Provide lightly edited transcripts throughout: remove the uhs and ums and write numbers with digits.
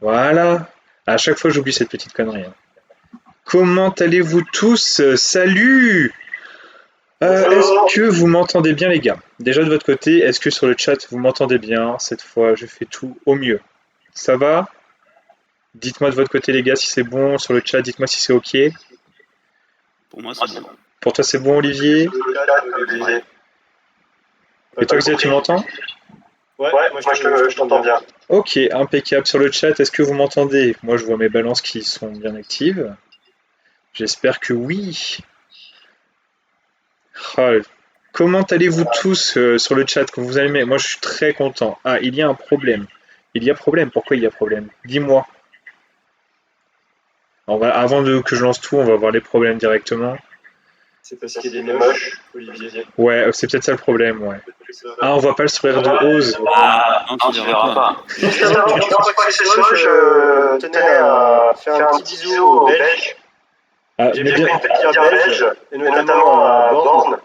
Voilà. À chaque fois, j'oublie cette petite connerie, hein. Comment allez-vous tous? Salut! Est-ce Bonjour. que vous m'entendez bien, les gars? Déjà de votre côté, est-ce que sur le chat vous m'entendez bien? Cette fois, je fais tout au mieux. Ça va? Dites-moi de votre côté, les gars, si c'est bon. Sur le chat, dites-moi si c'est OK. Pour moi, c'est bon. Pour toi, c'est bon, Olivier? Sur le chat, Olivier. Et toi, Xavier, tu m'entends? Ouais, moi je t'entends bien. Ok, impeccable. Sur le chat, est-ce que vous m'entendez? Moi, je vois mes balances qui sont bien actives. J'espère que oui. Ah, comment allez-vous tous sur le chat quand vous allez? Moi, je suis très content. Ah, il y a un problème. Il y a problème. Pourquoi il y a problème? Dis-moi. Que je lance tout, on va voir les problèmes directement. C'est parce qu'il est moche, Olivier. Ouais, c'est peut-être ça le problème, ouais. C'est ça. Ah, on voit pas le sourire de Ose. Ah, non, tu verras pas. Justement, avant quoi que ce soit, je tenais à faire un petit bisou aux Belges. Ah, J'ai mais bien bien. fait une petite belge, et notamment à Borne,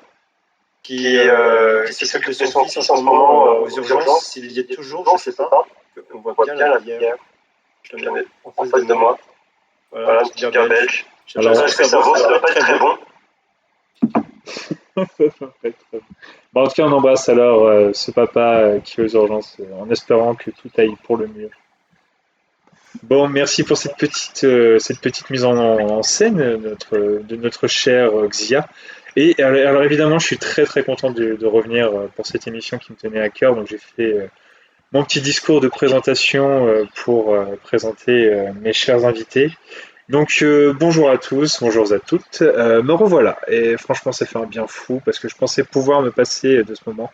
qui s'occupe de son fils en ce moment aux urgences. S'il y est toujours, je ne sais pas. On voit bien la bière. Je la mets en face de moi. Voilà, une petite bière belge. Alors, Alors, ce que ça vaut, ça doit pas être très bon. Bon, en tout cas, on embrasse alors ce papa qui est aux urgences en espérant que tout aille pour le mieux. Bon, merci pour cette petite mise en scène de notre cher Xia. Et alors, évidemment, je suis très très content de revenir pour cette émission qui me tenait à cœur. Donc j'ai fait mon petit discours de présentation pour présenter mes chers invités. Donc bonjour à tous, bonjour à toutes. Me revoilà. Et franchement, ça fait un bien fou parce que je pensais pouvoir me passer de ce moment,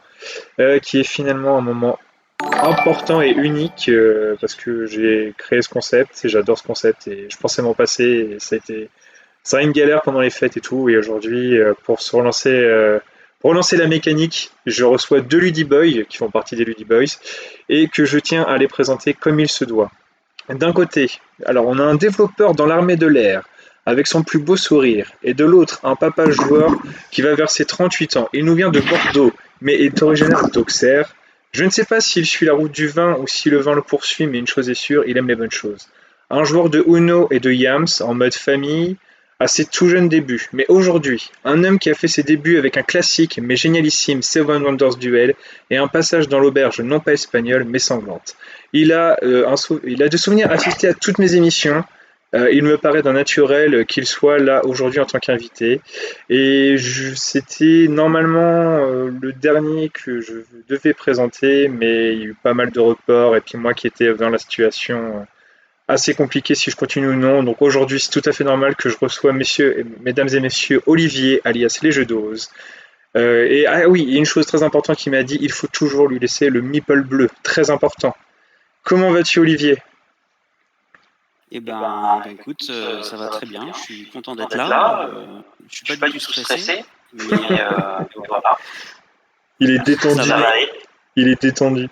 qui est finalement un moment important et unique parce que j'ai créé ce concept et j'adore ce concept et je pensais m'en passer et ça a une galère pendant les fêtes et tout et aujourd'hui pour relancer la mécanique je reçois deux Ludiboys qui font partie des Ludiboys et que je tiens à les présenter comme il se doit. D'un côté, alors on a un développeur dans l'armée de l'air avec son plus beau sourire et de l'autre un papa joueur qui va vers ses 38 ans. Il nous vient de Bordeaux mais est originaire d'Auxerre. Je ne sais pas s'il suit la route du vin ou si le vin le poursuit, mais une chose est sûre, il aime les bonnes choses. Un joueur de Uno et de Yams en mode famille à ses tout jeunes débuts, mais aujourd'hui, un homme qui a fait ses débuts avec un classique mais génialissime Seven Wonders Duel et un passage dans l'auberge non pas espagnole mais sanglante. Il a de souvenirs assistés à toutes mes émissions. Il me paraît d'un naturel qu'il soit là aujourd'hui en tant qu'invité. C'était normalement le dernier que je devais présenter, mais il y a eu pas mal de reports, et puis moi qui étais dans la situation assez compliquée si je continue ou non. Donc aujourd'hui, c'est tout à fait normal que je reçois mesdames et messieurs Olivier, alias les Jeux d'Ose. Ah oui, il y a une chose très importante qu'il m'a dit, il faut toujours lui laisser le meeple bleu, très important. Comment vas-tu, Olivier? Écoute, ça va très bien. Je suis content d'être là. Je suis pas du tout stressé, mais voilà. Il est détendu. Ça va aller. Il est détendu.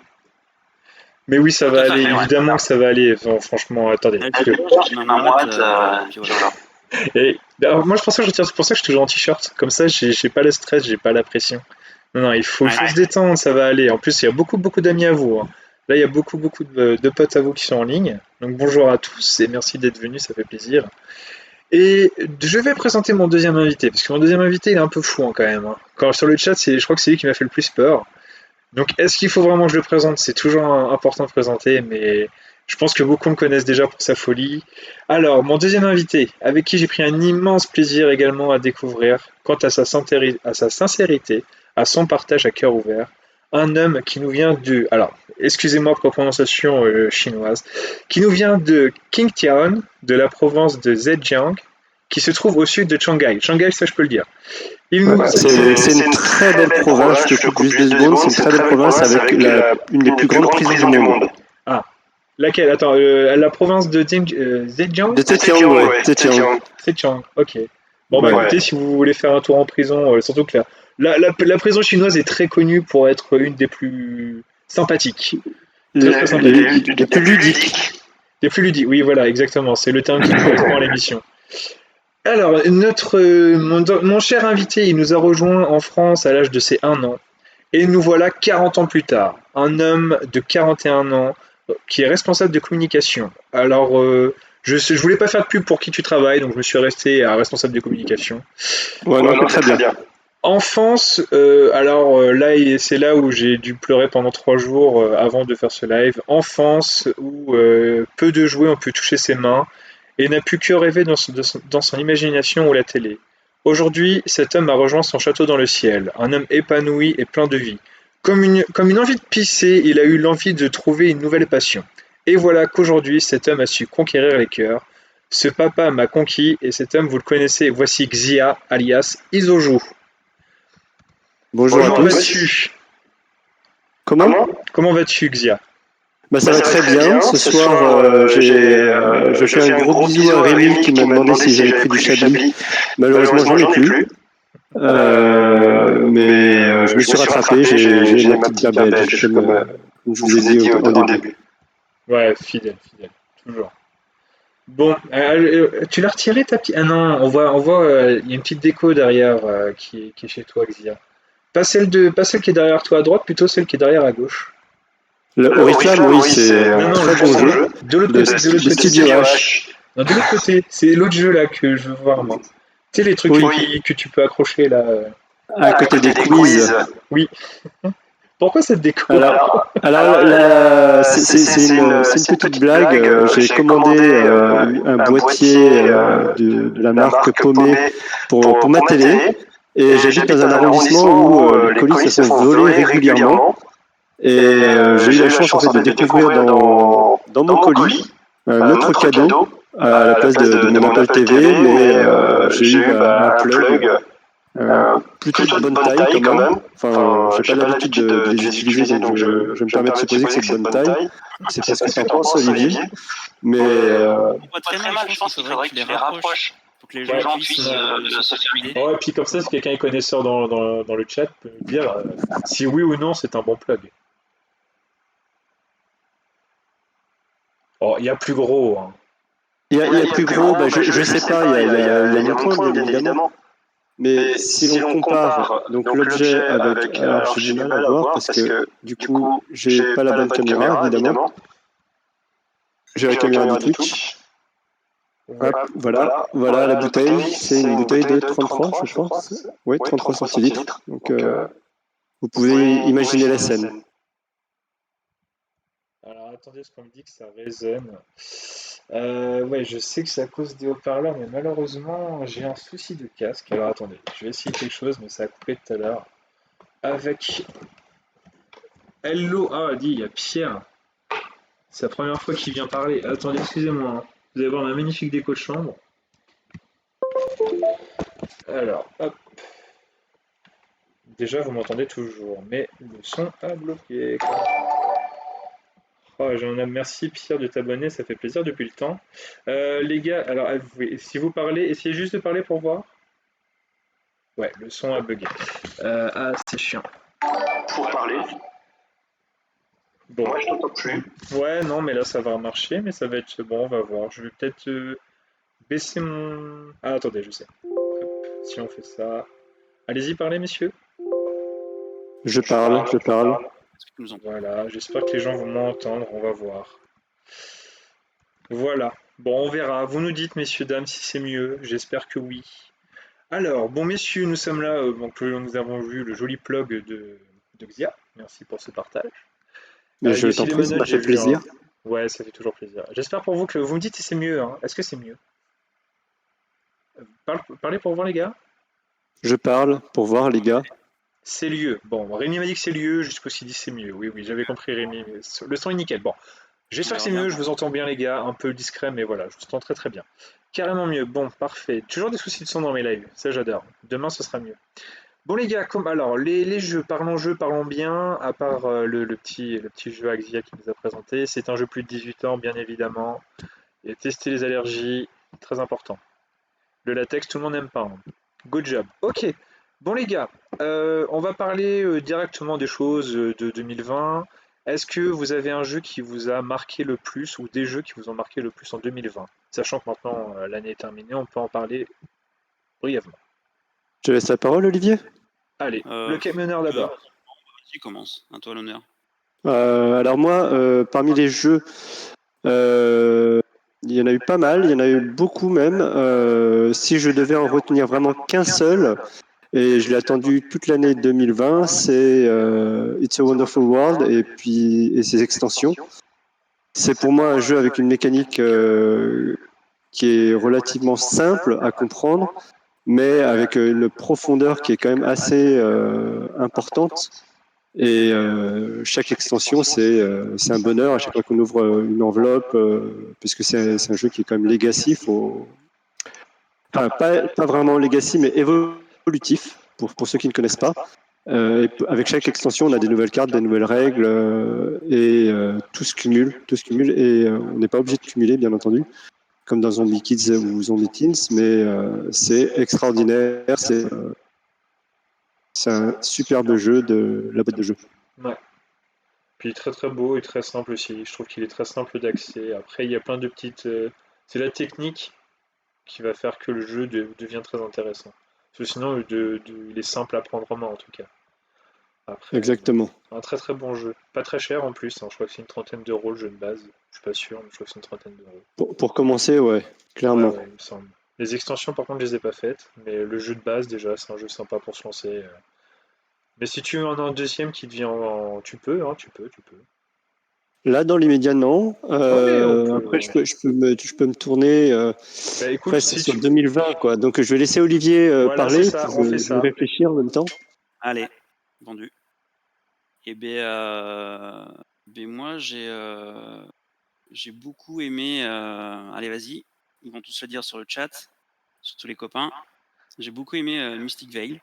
Mais oui, ça Tout va à fait, aller, ouais. évidemment que ça va aller. Enfin, franchement, attendez. Là, Parce que... j'ai ma moite, puis voilà. Alors, moi, je pense que c'est pour ça que je suis toujours en t-shirt. Comme ça, j'ai pas le stress, j'ai pas la pression. Non, non, il faut Ouais. se détendre, ça va aller. En plus, il y a beaucoup d'amis à vous, hein. Là, il y a beaucoup de potes à vous qui sont en ligne. Donc, bonjour à tous et merci d'être venus, ça fait plaisir. Et je vais présenter mon deuxième invité, parce que mon deuxième invité, il est un peu fou hein, quand même, hein. Quand sur le chat, je crois que c'est lui qui m'a fait le plus peur. Donc, est-ce qu'il faut vraiment que je le présente? C'est toujours important de présenter, mais je pense que beaucoup me connaissent déjà pour sa folie. Alors, mon deuxième invité, avec qui j'ai pris un immense plaisir également à découvrir, quant à sa sincérité, à son partage à cœur ouvert, un homme qui nous vient de, alors, excusez-moi pour la prononciation chinoise, qui nous vient de Qingtian, de la province de Zhejiang, qui se trouve au sud de Shanghai. Shanghai, ça je peux le dire. Il nous... C'est une très belle province, je te coupe juste 2 secondes, c'est une très belle province avec une des plus grandes prisons du monde. Ah, laquelle? Attends, la province de Zhejiang? De Zhejiang, ouais, Zhejiang. Zhejiang, ok. Bon, bah Ouais. écoutez, si vous voulez faire un tour en prison, surtout que la prison chinoise est très connue pour être une des plus sympathiques. Très sympathique. Les plus ludiques. Des plus ludiques, oui, voilà, exactement. C'est le terme qui correspond à l'émission. Alors, mon cher invité, il nous a rejoint en France à l'âge de ses 1 an. Et nous voilà 40 ans plus tard. Un homme de 41 ans, qui est responsable de communication. Alors, je voulais pas faire de pub pour qui tu travailles, donc je me suis resté à responsable de communication. Ouais, non, c'est très bien. Enfance, là, c'est là où j'ai dû pleurer pendant 3 jours avant de faire ce live. Enfance où peu de jouets ont pu toucher ses mains et n'a pu que rêver dans son imagination ou la télé. Aujourd'hui, cet homme a rejoint son château dans le ciel, un homme épanoui et plein de vie. Comme une envie de pisser, il a eu l'envie de trouver une nouvelle passion. Et voilà qu'aujourd'hui, cet homme a su conquérir les cœurs. Ce papa m'a conquis et cet homme, vous le connaissez, voici Xia, alias Isoju. Bonjour à Comment tous. vas-tu? Comment? Comment vas-tu, Xia? Bah, ça va très bien. Ce soir, je fais un gros bisou à Rémi qui m'a demandé si j'avais pris du Chablis. Malheureusement, j'en ai plus. Mais je me suis rattrapé. J'ai ma petite bière belge, comme je vous ai dit en début. Ouais, fidèle, toujours. Bon, tu l'as retiré ta petite... Ah non, il y a une petite déco derrière qui est chez toi, Xia. Pas celle qui est derrière toi à droite, plutôt celle qui est derrière à gauche. Le Oriflamme, oui, c'est un Non, très bon jeu. de l'autre côté, de l'autre De côté. Studio H. Non, de l'autre côté, c'est l'autre jeu là que je veux voir moi. Tu sais les trucs Oui. que tu peux accrocher là. À côté des quiz. Oui. Pourquoi cette déco? C'est une petite blague. J'ai commandé un boîtier de la marque Paumé pour ma télé. Et j'habite dans un arrondissement où les colis se font voler régulièrement. Et j'ai eu la chance en fait de découvrir dans mon colis un autre cadeau à la place de mon Apple TV, mais j'ai eu un plug plutôt de bonne taille quand même. Enfin, j'ai pas l'habitude de les utiliser, donc je me permets de supposer que c'est de bonne taille. C'est parce que t'en penses, Olivier. Mais Pas très mal, je pense qu'il faudrait que tu les rapproches pour que les gens puissent se faire une idée. Ouais, et puis comme ça, si quelqu'un est connaisseur dans le chat, peut me dire si oui ou non c'est un bon plug. Oh, il y a plus gros, hein. il y a plus gros, je sais pas, il y a mon point, bien évidemment. Mais si l'on compare donc l'objet avec, alors j'ai du mal à voir parce que du coup j'ai pas la bonne caméra évidemment. J'ai la caméra du Twitch. Hop, voilà la bouteille, c'est une bouteille de 33 je pense. Oui, 33 centilitres. Donc vous pouvez imaginer la scène. Alors attendez, parce qu'on me dit que ça résonne. Ouais, je sais que c'est à cause des haut-parleurs, mais malheureusement, j'ai un souci de casque. Alors attendez, je vais essayer quelque chose, mais ça a coupé tout à l'heure. Avec Hello, ah, dit, il y a Pierre. C'est la première fois qu'il vient parler. Attendez, excusez-moi, hein. Vous allez voir ma magnifique déco de chambre. Alors, hop. Déjà, vous m'entendez toujours, mais le son a bloqué. Oh, merci Pierre de t'abonner, ça fait plaisir depuis le temps. Les gars, alors si vous parlez, essayez juste de parler pour voir. Ouais, le son a bugué. Ah, c'est chiant. Pour parler. Bon. Moi je t'entends plus. Ouais, non, mais là ça va marcher, mais ça va être bon, on va voir. Je vais peut-être baisser mon. Ah, attendez, je sais. Hop, si on fait ça. Allez-y, parlez, messieurs. Je parle. Voilà, j'espère que les gens vont m'entendre, on va voir. Voilà. Bon, on verra. Vous nous dites, messieurs, dames, si c'est mieux. J'espère que oui. Alors, bon, messieurs, nous sommes là. Donc, nous avons vu le joli plug de Xia. Merci pour ce partage. Mais je t'en prie, ça m'a fait plaisir. Hein. Ouais, ça fait toujours plaisir. J'espère pour vous que vous me dites si c'est mieux. Hein. Est-ce que c'est mieux? Parlez pour voir, les gars. Je parle pour voir, les gars. C'est lieu. Bon, Rémi m'a dit que c'est lieu. Je suppose qu'il dit c'est mieux. Oui, j'avais compris, Rémi. Mais le son est nickel. Bon, j'espère que c'est mieux. Je vous entends bien, les gars. Un peu discret, mais voilà, je vous entends très très bien. Carrément mieux. Bon, parfait. Toujours des soucis de son dans mes lives. Ça, j'adore. Demain, ce sera mieux. Bon les gars, alors les jeux, parlons bien, à part le petit jeu Axia qui nous a présenté, c'est un jeu plus de 18 ans bien évidemment, et tester les allergies, très important. Le latex, tout le monde n'aime pas, hein. Good job. Ok, bon les gars, on va parler directement des choses de 2020. Est-ce que vous avez un jeu qui vous a marqué le plus ou des jeux qui vous ont marqué le plus en 2020? Sachant que maintenant l'année est terminée, on peut en parler brièvement. Je laisse la parole, Olivier. Allez, le camionneur d'abord. Qui commence? À toi l'honneur. Alors moi, parmi les jeux, il y en a eu pas mal, il y en a eu beaucoup même. Si je devais en retenir vraiment qu'un seul, et je l'ai attendu toute l'année 2020, c'est It's a Wonderful World et ses extensions. C'est pour moi un jeu avec une mécanique qui est relativement simple à comprendre, mais avec une profondeur qui est quand même assez importante. Et chaque extension, c'est un bonheur à chaque fois qu'on ouvre une enveloppe, puisque c'est un jeu qui est quand même legacy. Enfin, pas vraiment legacy, mais évolutif, pour ceux qui ne connaissent pas. Et avec chaque extension, on a des nouvelles cartes, des nouvelles règles, et tout se cumule, et on n'est pas obligé de cumuler, bien entendu, comme dans Zombie Kids ou Zombie Teens, mais c'est extraordinaire, c'est un superbe jeu de la boîte de jeu. Ouais. Puis très très beau et très simple aussi. Je trouve qu'il est très simple d'accès. Après, il y a plein de petites. C'est la technique qui va faire que le jeu devient très intéressant. Parce que sinon, il est simple à prendre en main en tout cas. Après, Exactement. un très très bon jeu. Pas très cher en plus, hein. Je crois que c'est une trentaine d'euros le jeu de base. Je suis pas sûr, mais je crois que c'est une trentaine d'euros. Pour commencer, ouais, Ouais, clairement. ouais, il me semble. Les extensions, par contre, je les ai pas faites. Mais le jeu de base, déjà, c'est un jeu sympa pour se lancer. Mais si tu en as un deuxième qui devient Tu peux, hein, tu peux. Là, dans l'immédiat, non. Ouais, on Après, peut. je peux me tourner Bah écoute, presque si sur tu. 2020, quoi. Donc, je vais laisser Olivier Voilà, c'est parler, ça, puis on fait je vais ça. réfléchir en même temps. Allez, vendu. Et ben moi, j'ai beaucoup aimé. Allez, vas-y, ils vont tous le dire sur le chat, surtout les copains. J'ai beaucoup aimé Mystic Veil.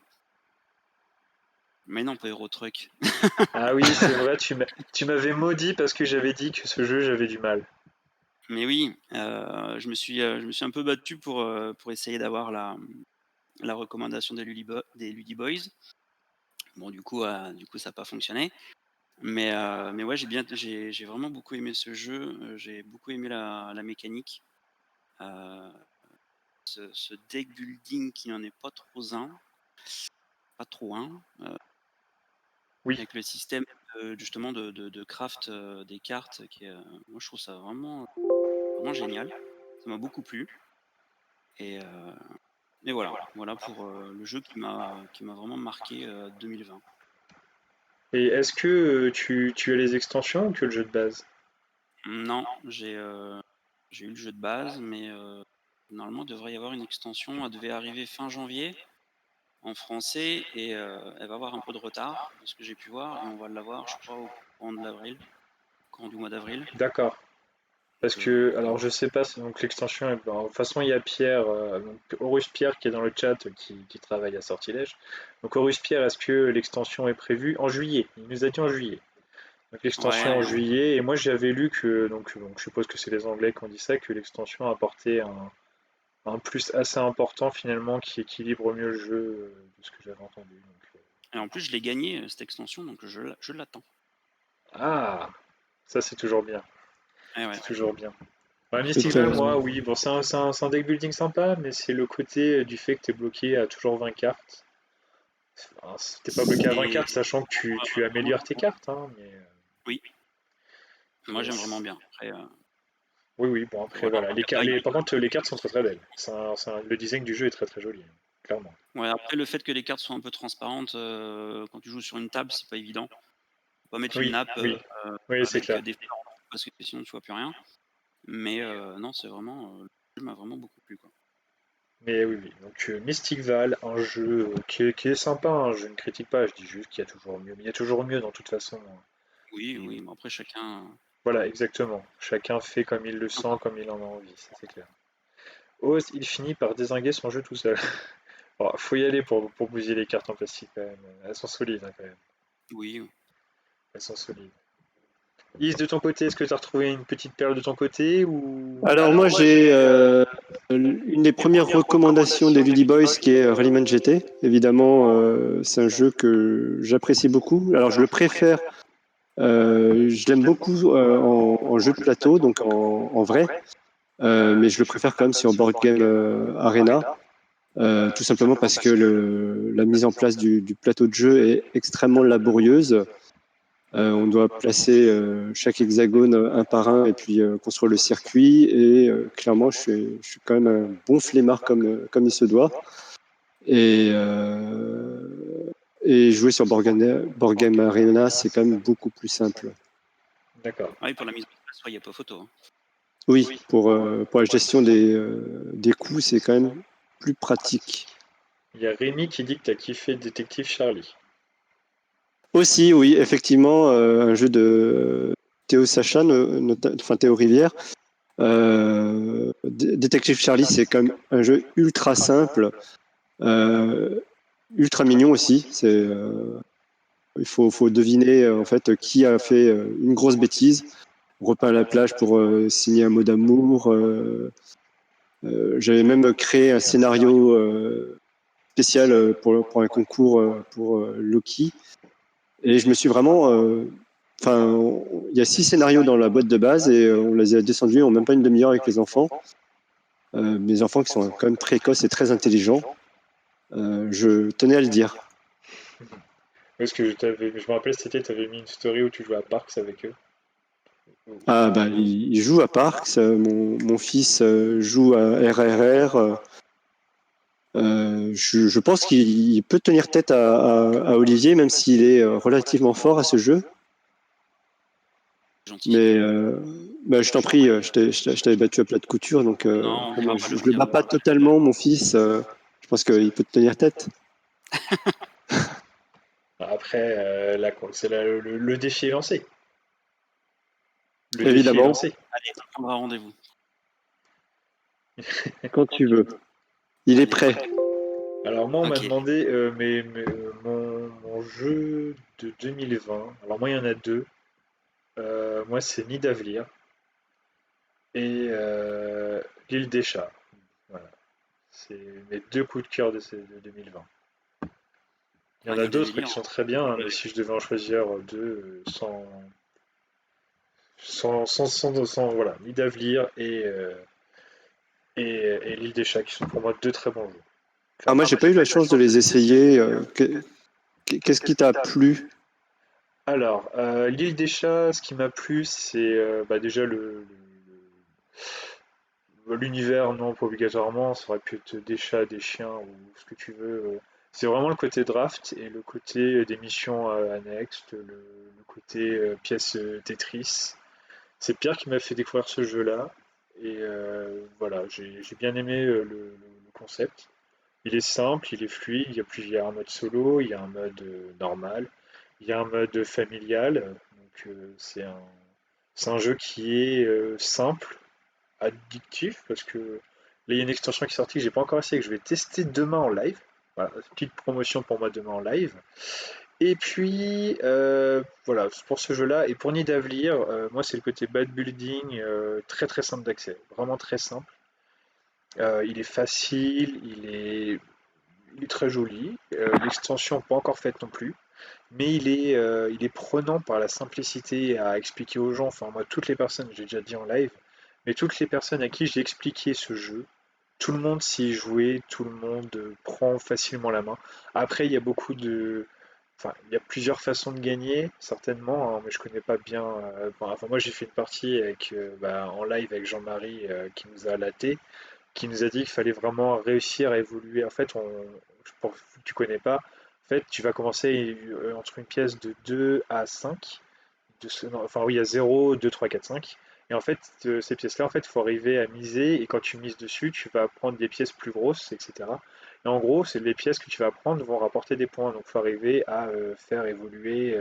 Mais non, pas Euro Truck. Ah oui, c'est vrai, tu m'avais maudit parce que j'avais dit que ce jeu, j'avais du mal. Mais oui, je me suis un peu battu pour essayer d'avoir la recommandation des Ludi Boys. Bon, du coup, ça n'a pas fonctionné. Mais ouais, j'ai vraiment beaucoup aimé ce jeu. J'ai beaucoup aimé la mécanique. Euh, ce deck building qui n'en est pas trop un. Pas trop un. Oui. Avec le système justement de craft des cartes. Moi, je trouve ça vraiment, vraiment génial. Ça m'a beaucoup plu. Et, voilà pour le jeu qui m'a vraiment marqué 2020. Et est-ce que tu as les extensions ou que le jeu de base? Non, j'ai eu le jeu de base, mais normalement, il devrait y avoir une extension. Elle devait arriver fin janvier en français et elle va avoir un peu de retard, de ce que j'ai pu voir, et on va l'avoir, je crois, au courant de l'avril, au courant du mois d'avril. D'accord. Parce Donc, que, donc alors je sais pas, donc l'extension, de toute façon il y a Pierre, donc Horus Pierre qui est dans le chat, qui travaille à Sortilège. Donc Horus Pierre, est-ce que l'extension est prévue en juillet? Il nous a dit en juillet. Donc l'extension en ouais, juillet, et moi j'avais lu que, donc je suppose que c'est les Anglais qui ont dit ça, que l'extension apportait un plus assez important finalement qui équilibre mieux le jeu de ce que j'avais entendu. et en plus, je l'ai gagné cette extension, donc je l'attends. Ah, ça c'est toujours bien, Eh ouais. c'est toujours bien. Ouais, C'est Mystical, clair. moi, oui, bon, c'est un deck building sympa, mais c'est le côté du fait que t'es bloqué à toujours 20 cartes. Enfin, t'es pas bloqué à 20 C'est cartes, sachant que tu améliores tes cartes, hein, oui, moi mais j'aime vraiment bien. Après, oui, oui, bon, après, voilà. voilà. Par contre, les cartes sont très très belles. Le design du jeu est très très joli, hein, clairement. Ouais, après le fait que les cartes soient un peu transparentes quand tu joues sur une table, c'est pas évident. Faut pas mettre une Oui, nappe oui, oui, c'est avec clair. des fleurs parce que sinon tu vois plus rien. Mais non, c'est vraiment le jeu m'a vraiment beaucoup plu quoi. Mais oui, oui. Donc, Mystic Val, un jeu qui est sympa, hein, je ne critique pas, je dis juste qu'il y a toujours mieux. Mais il y a toujours mieux dans toute façon, hein. Oui, Et oui, mais après chacun. voilà, exactement. Chacun fait comme il le sent, comme il en a envie, ça c'est clair. Oz, il finit par dézinguer son jeu tout seul. Bon, faut y aller pour bousiller les cartes en plastique quand même. Elles sont solides, hein, quand même. Oui. Elles sont solides. Is, de ton côté, est-ce que tu as retrouvé une petite perle de ton côté ou... Alors, moi, j'ai une des premières recommandations des Ludi Boys qui est Rallyman GT. Évidemment, c'est un jeu que j'apprécie beaucoup. Alors, je le préfère. Je l'aime beaucoup en jeu de plateau, donc en vrai, mais je le préfère quand même sur Board Game Arena, tout simplement parce que la mise en place du plateau de jeu est extrêmement laborieuse. On doit placer chaque hexagone un par un et puis construire le circuit. Et clairement, je suis quand même un bon flemmard comme il se doit. Et jouer sur Board Game Arena, c'est quand même beaucoup plus simple. D'accord. Ah oui, pour la mise en place, il n'y a pas photo. Hein. Oui, pour la gestion des coûts, c'est quand même plus pratique. Il y a Rémi qui dit que tu as kiffé Détective Charlie. Aussi, oui, effectivement, un jeu de Théo Sacha, enfin Théo Rivière. Detective Charlie, c'est quand même un jeu ultra simple, ultra mignon aussi. Il faut deviner en fait qui a fait une grosse bêtise. On repeint à la plage pour signer un mot d'amour. J'avais même créé un scénario spécial pour un concours pour Loki. Et je me suis vraiment. Enfin, il y a 6 scénarios dans la boîte de base et on les a descendus en même pas une demi-heure avec les enfants. Mes enfants qui sont quand même précoces et très intelligents. Je tenais à le dire. Parce que je me rappelle cet été, tu avais mis une story où tu jouais à Parks avec eux. Ah bah il joue à Parks, mon fils joue à RRR. Je pense qu'il peut tenir tête à Olivier, même s'il est relativement fort à ce jeu. Gentil. Mais bah, je t'en prie, je t'avais battu à plat de couture, donc Non, on va pas je le le bats dire. pas totalement, mon fils. Je pense qu'il peut te tenir tête. Après, là, c'est le défi est lancé. Le défi est Évidemment, lancé. Allez, on prendra rendez-vous. quand tu veux. Il est Allez. prêt. Alors moi, on m'a Ok. demandé mon jeu de 2020. Alors moi, il y en a deux. Moi, c'est Nid d'Avenir et L'île des chats. Voilà. C'est mes deux coups de cœur de 2020. Il y en Il a y a des d'autres délires. qui sont très bien, hein, mais si je devais en choisir deux, voilà, Nid d'Avenir et L'île des chats, qui sont pour moi deux très bons jeux. Alors moi, j'ai pas eu la chance de les essayer. Qu'est-ce qui t'a plu? Alors, L'île des chats, ce qui m'a plu, c'est bah, déjà l'univers, non, pas obligatoirement, ça aurait pu être des chats, des chiens ou ce que tu veux. C'est vraiment le côté draft et le côté des missions annexes, le côté pièce Tetris. C'est Pierre qui m'a fait découvrir ce jeu-là. Et voilà, j'ai bien aimé le concept. Il est simple, il est fluide, il y a un mode solo, il y a un mode normal, il y a un mode familial. Donc c'est un jeu qui est simple, addictif, parce que là il y a une extension qui est sortie que j'ai pas encore essayé, que je vais tester demain en live. Voilà, petite promotion pour moi demain en live. Et puis voilà, pour ce jeu-là et pour Nidavellir, moi c'est le côté bad building, très très simple d'accès, vraiment très simple. Il est facile, il est très joli. L'extension pas encore faite non plus, mais il est prenant par la simplicité à expliquer aux gens. Enfin moi toutes les personnes, j'ai déjà dit en live, mais toutes les personnes à qui j'ai expliqué ce jeu, tout le monde s'y est joué, tout le monde prend facilement la main. Après il y a beaucoup de Enfin, il y a plusieurs façons de gagner, certainement, hein, mais je connais pas bien. Enfin, moi, j'ai fait une partie en live avec Jean-Marie qui nous a laté, qui nous a dit qu'il fallait vraiment réussir à évoluer. En fait, pour que tu connais pas, en fait, tu vas commencer entre une pièce de 2 à 5. Non, enfin, oui, il y a 0, 2, 3, 4, 5. Et en fait, ces pièces-là, en fait, il faut arriver à miser. Et quand tu mises dessus, tu vas prendre des pièces plus grosses, etc. Et en gros, c'est les pièces que tu vas prendre vont rapporter des points. Donc, il faut arriver à faire évoluer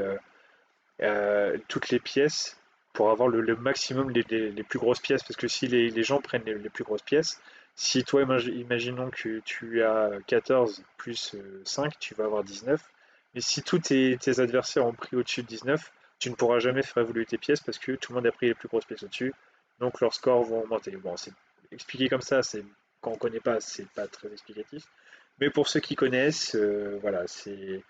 toutes les pièces pour avoir le maximum les plus grosses pièces. Parce que si les gens prennent les plus grosses pièces, si toi, imaginons que tu as 14 plus 5, tu vas avoir 19. Mais si tous tes adversaires ont pris au-dessus de 19, tu ne pourras jamais faire évoluer tes pièces parce que tout le monde a pris les plus grosses pièces au-dessus. Donc leurs scores vont augmenter. Bon, c'est expliqué comme ça, quand on ne connaît pas, c'est pas très explicatif. Mais pour ceux qui connaissent, voilà, c'est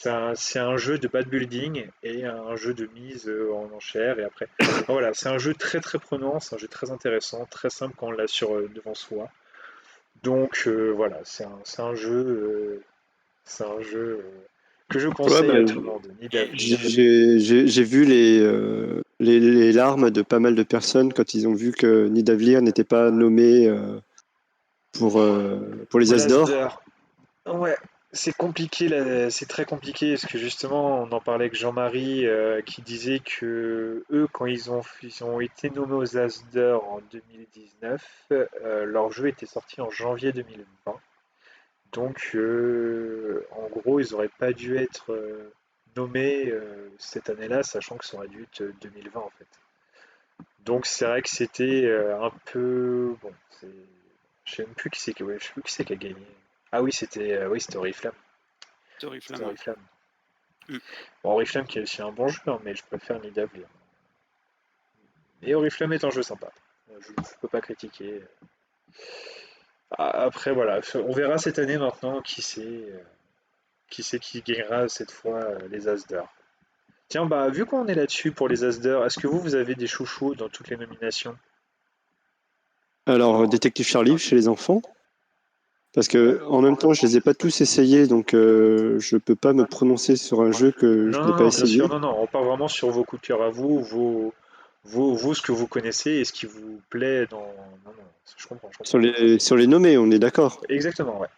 un jeu de bad building et un jeu de mise en enchère. Et après, enfin, voilà, c'est un jeu très très prenant, c'est un jeu très intéressant, très simple quand on l'a devant soi. Donc voilà, c'est un jeu. que je Ouais, conseille bah, à tout le monde. Nidavellir. j'ai vu les larmes de pas mal de personnes quand ils ont vu que Nidavellir n'était pas nommé pour les Pour As d'or. l'Asder. Ouais, c'est compliqué, là, c'est très compliqué parce que justement, on en parlait avec Jean-Marie qui disait que eux, quand ils ont été nommés aux Asder en 2019, leur jeu était sorti en janvier 2020. Donc, en gros, ils n'auraient pas dû être nommés cette année-là, sachant que ça aurait dû être 2020 en fait. Donc, c'est vrai que c'était un peu bon. Je sais même plus qui c'est qui, ouais, je sais plus qui c'est qui a gagné. Ah oui, c'était Oriflamme. C'était Oriflamme, ouais. Oriflamme. Mm. Bon, Oriflamme qui est aussi un bon jeu, hein, mais je préfère Nidavellir. Et Oriflamme est un jeu sympa. Je ne peux pas critiquer. Après, voilà, on verra cette année maintenant qui c'est qui gagnera cette fois les As d'or. Tiens, bah, vu qu'on est là-dessus pour les As d'or, est-ce que vous avez des chouchous dans toutes les nominations? Alors, Détective Charlie chez les enfants, parce que en même temps, je les ai pas tous essayés, donc je peux pas me prononcer sur un jeu que je Non, n'ai non, pas non, bien sûr, essayé. non, non, on part vraiment sur vos coups de cœur à vous, vous, ce que vous connaissez et ce qui vous plaît dans... Non, non, je comprends, je comprends. Sur les nommés, on est d'accord. Exactement, ouais.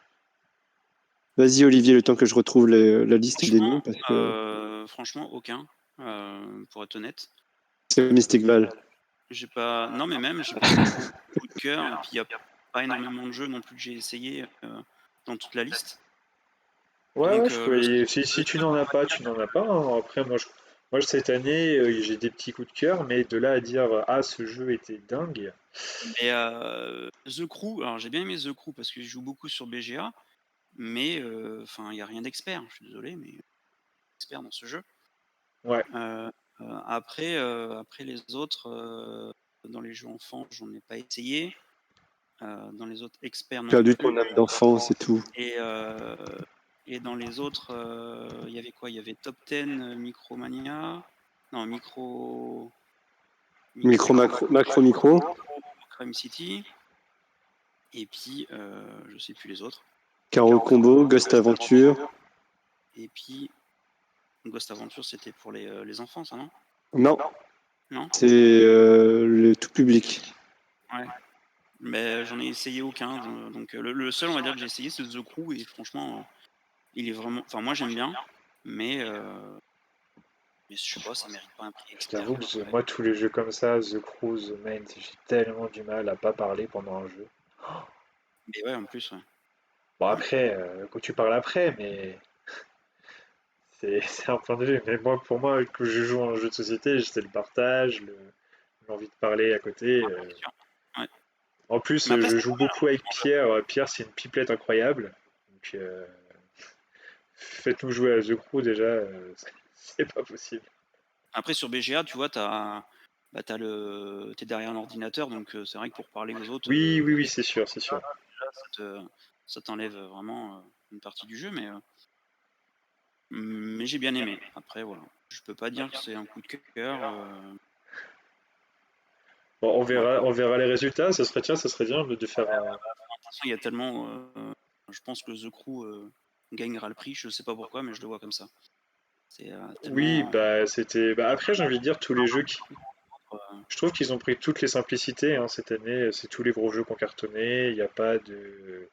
Vas-y, Olivier, le temps que je retrouve la liste des noms, parce que Franchement, aucun, pour être honnête. c'est Mystic Val. J'ai pas, non, mais même, j'ai pas beaucoup de cœur, et puis il y a pas énormément de jeux non plus que j'ai essayé dans toute la liste. Ouais, ouais, Donc, le seul, si tu n'en as pas, tu n'en as pas, hein. Après, moi, cette année, j'ai des petits coups de cœur, mais de là à dire, ah, ce jeu était dingue. mais The Crew, alors j'ai bien aimé The Crew parce que je joue beaucoup sur BGA, mais enfin, il y a rien d'expert. Je suis désolé, mais expert dans ce jeu. Ouais. Après les autres, dans les jeux enfants, j'en ai pas essayé. Dans les autres experts non Perdu plus. ton âme d'enfant, c'est tout. Et, euh, et dans les autres, il y avait quoi? Il y avait Top 10 Micromania. Non, Macro, micro. Crime City. Et puis, je sais plus les autres. Caro Combo, Ghost Aventure. Et puis, Ghost Adventure, c'était pour les enfants, ça, non? Non, Non? c'est le tout public. Ouais. Mais j'en ai essayé aucun. Donc, le seul, on va dire, que j'ai essayé, c'est The Crew. Et franchement, il est vraiment. Enfin, moi, j'aime bien. Mais, mais je sais pas, ça mérite pas un prix Je expert, t'avoue quoi. que moi, tous les jeux comme ça, The Crew, The Main, j'ai tellement du mal à pas parler pendant un jeu. Mais ouais, en plus, ouais. Bon, après, quand tu parles après, mais c'est un point de vue. Mais moi, pour moi, quand je joue à un jeu de société, c'est le partage, l'envie de parler à côté. C'est sûr. Ouais. En plus, Mais après, je c'est joue beaucoup avec Pierre. Pierre, c'est une pipelette incroyable. Donc, faites-nous jouer à The Crew déjà, c'est pas possible. Après, sur BGA, tu vois, t'es derrière un ordinateur, donc c'est vrai que pour parler aux autres, Oui, oui, oui, c'est sûr, c'est sûr. ça t'enlève vraiment une partie du jeu, mais j'ai bien aimé. Après, voilà. Je peux pas dire que c'est un coup de cœur. Bon, Voilà. on verra les résultats. Ça serait bien de faire un. De toute façon, il y a tellement. Je pense que The Crew gagnera le prix. Je sais pas pourquoi, mais je le vois comme ça. C'est Oui, tellement. bah c'était. Bah après, j'ai envie de dire tous les jeux qui. Euh, Je trouve qu'ils ont pris toutes les simplicités hein, cette année. C'est tous les gros jeux qui ont cartonné. Il n'y a pas de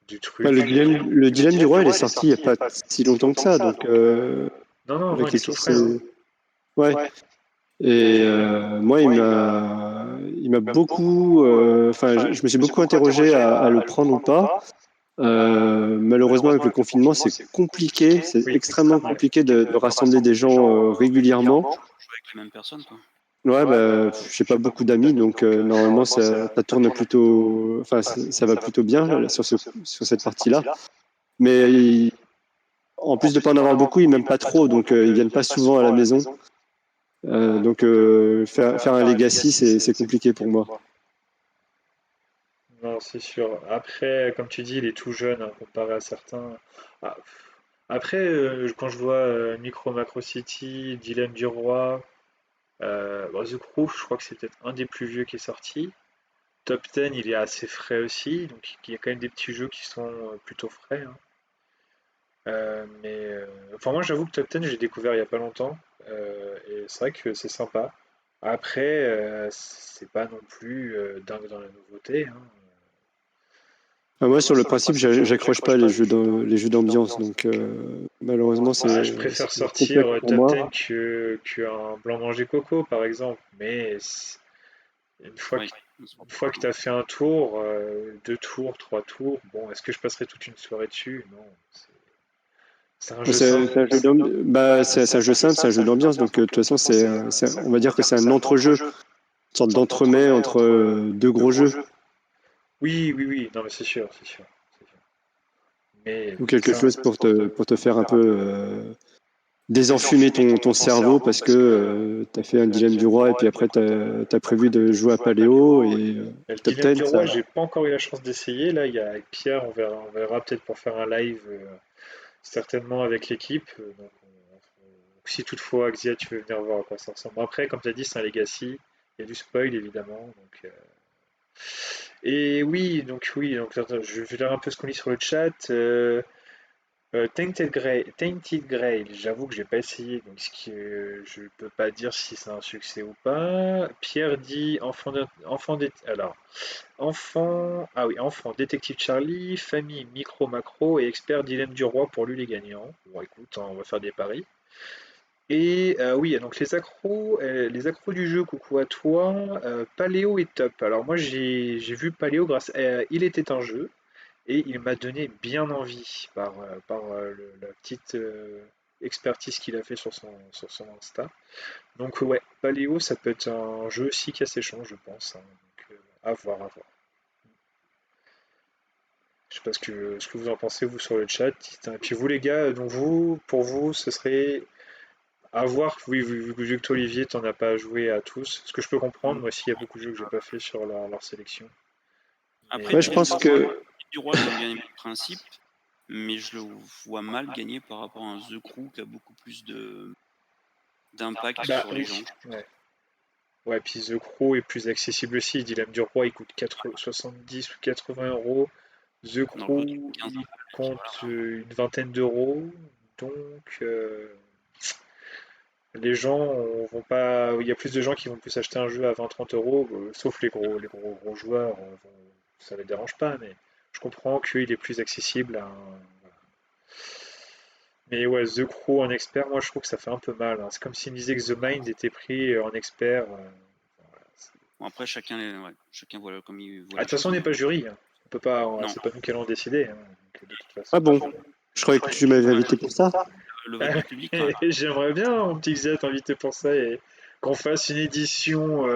Bah, truc. le dilemme du roi, il est sorti il n'y a pas si longtemps que ça, donc Non, non, la non, il est question tout frais. Hein. c'est... Ouais. Et moi, il m'a beaucoup... Enfin, je me suis beaucoup interrogé à le prendre ou pas. Malheureusement, avec le confinement, c'est compliqué, c'est Oui. extrêmement compliqué de rassembler des gens régulièrement. jouer avec les mêmes personnes, quoi. Ouais, bah, j'ai pas beaucoup d'amis, donc normalement ça tourne plutôt, enfin ça va plutôt bien là, sur cette partie-là. Mais en plus de pas en avoir beaucoup, ils m'aiment pas trop, donc ils viennent pas souvent à la maison. Donc faire un legacy, c'est compliqué pour moi. Non, c'est sûr. Après, comme tu dis, il est tout jeune hein, comparé à certains. Ah, après, quand je vois Micro Macro City, Dilemme du Roi, bon, The Crew, je crois que c'est peut-être un des plus vieux qui est sorti. Top 10, il est assez frais aussi, donc il y a quand même des petits jeux qui sont plutôt frais. Hein. Enfin, moi, j'avoue que Top 10, j'ai découvert il y a pas longtemps. Et c'est vrai que c'est sympa. Après, c'est pas non plus dingue dans la nouveauté, hein. Moi, sur le principe, j'accroche pas les jeux d'ambiance, donc malheureusement, Ah, je c'est préfère sortir complexe pour Top moi. 10 qu'un blanc manger coco, par exemple. Mais une fois que, Oui. une fois que tu as fait un tour, deux tours, trois tours, bon, est-ce que je passerai toute une soirée dessus? Non. C'est un jeu simple. C'est un jeu c'est un jeu simple, c'est un jeu d'ambiance, donc de toute façon, on va dire que c'est un entre-jeu, une sorte d'entremets entre deux gros jeux, Oui, oui, oui. Non, mais c'est sûr, c'est sûr. C'est sûr. Mais ou quelque ça, chose pour te faire un peu désenfumer ton cerveau parce que tu as fait un dilemme du roi et puis après tu as prévu de jouer à Paléo et le Top dilemme du 10, roi, ça. j'ai pas encore eu la chance d'essayer. Là, il y a avec Pierre, on verra peut-être pour faire un live, certainement avec l'équipe. Donc, si toutefois, Xia, tu veux venir voir à quoi ça ressemble. Bon, après, comme tu as dit, c'est un Legacy. Il y a du spoil, évidemment. Et oui, donc attends, je vais lire un peu ce qu'on lit sur le chat. Tainted Grail, j'avoue que j'ai pas essayé, donc je peux pas dire si c'est un succès ou pas. Pierre dit enfant détective Charlie, famille micro macro et expert dilemme du roi pour lui les gagnants. Bon écoute, hein, on va faire des paris. Et oui, donc les accros du jeu, coucou à toi. Paléo est top. Alors moi j'ai vu Paléo grâce à Il était un jeu. Et il m'a donné bien envie par la petite expertise qu'il a fait sur son Insta. Donc ouais, Paléo, ça peut être un jeu aussi casse échange, je pense, hein. Donc à voir, à voir. Je sais pas ce que vous en pensez, vous, sur le chat. Et puis vous, les gars, donc pour vous, ce serait à voir. Oui, vu que toi, Olivier, t'en as pas joué à tous. Ce que je peux comprendre, moi aussi, il y a beaucoup de jeux que j'ai pas fait sur leur sélection. Mais Après, Ouais, je pense que Dilemme du roi, j'aime bien le principe, mais je le vois mal gagner par rapport à un The Crew qui a beaucoup plus d'impact bah sur les oui, gens. ouais. Ouais, puis The Crow est plus accessible aussi. Dilemme du Roi, il coûte 70 ou 80 euros. The Dans l'autre, Crow, 15 il balles, et puis compte voilà. une vingtaine d'euros. Donc, les gens vont pas. Il y a plus de gens qui vont plus acheter un jeu à 20-30 euros, sauf les gros joueurs, ça les dérange pas, mais je comprends qu'il est plus accessible mais ouais, The Crow en expert, moi je trouve que ça fait un peu mal, hein. C'est comme s'il me disait que The Mind était pris en expert. Voilà. Bon, après, chacun voit comme il voit Ah, de les toute façon, on choses, n'est pas hein. jury, hein. On peut pas, Non, c'est pas nous qui allons décider, hein. Donc, de toute ah façon. bon, je croyais que tu m'avais ouais, invité pour ça. le vote du public, quand même. J'aimerais bien, mon petit Xia, t'inviter pour ça et qu'on fasse une édition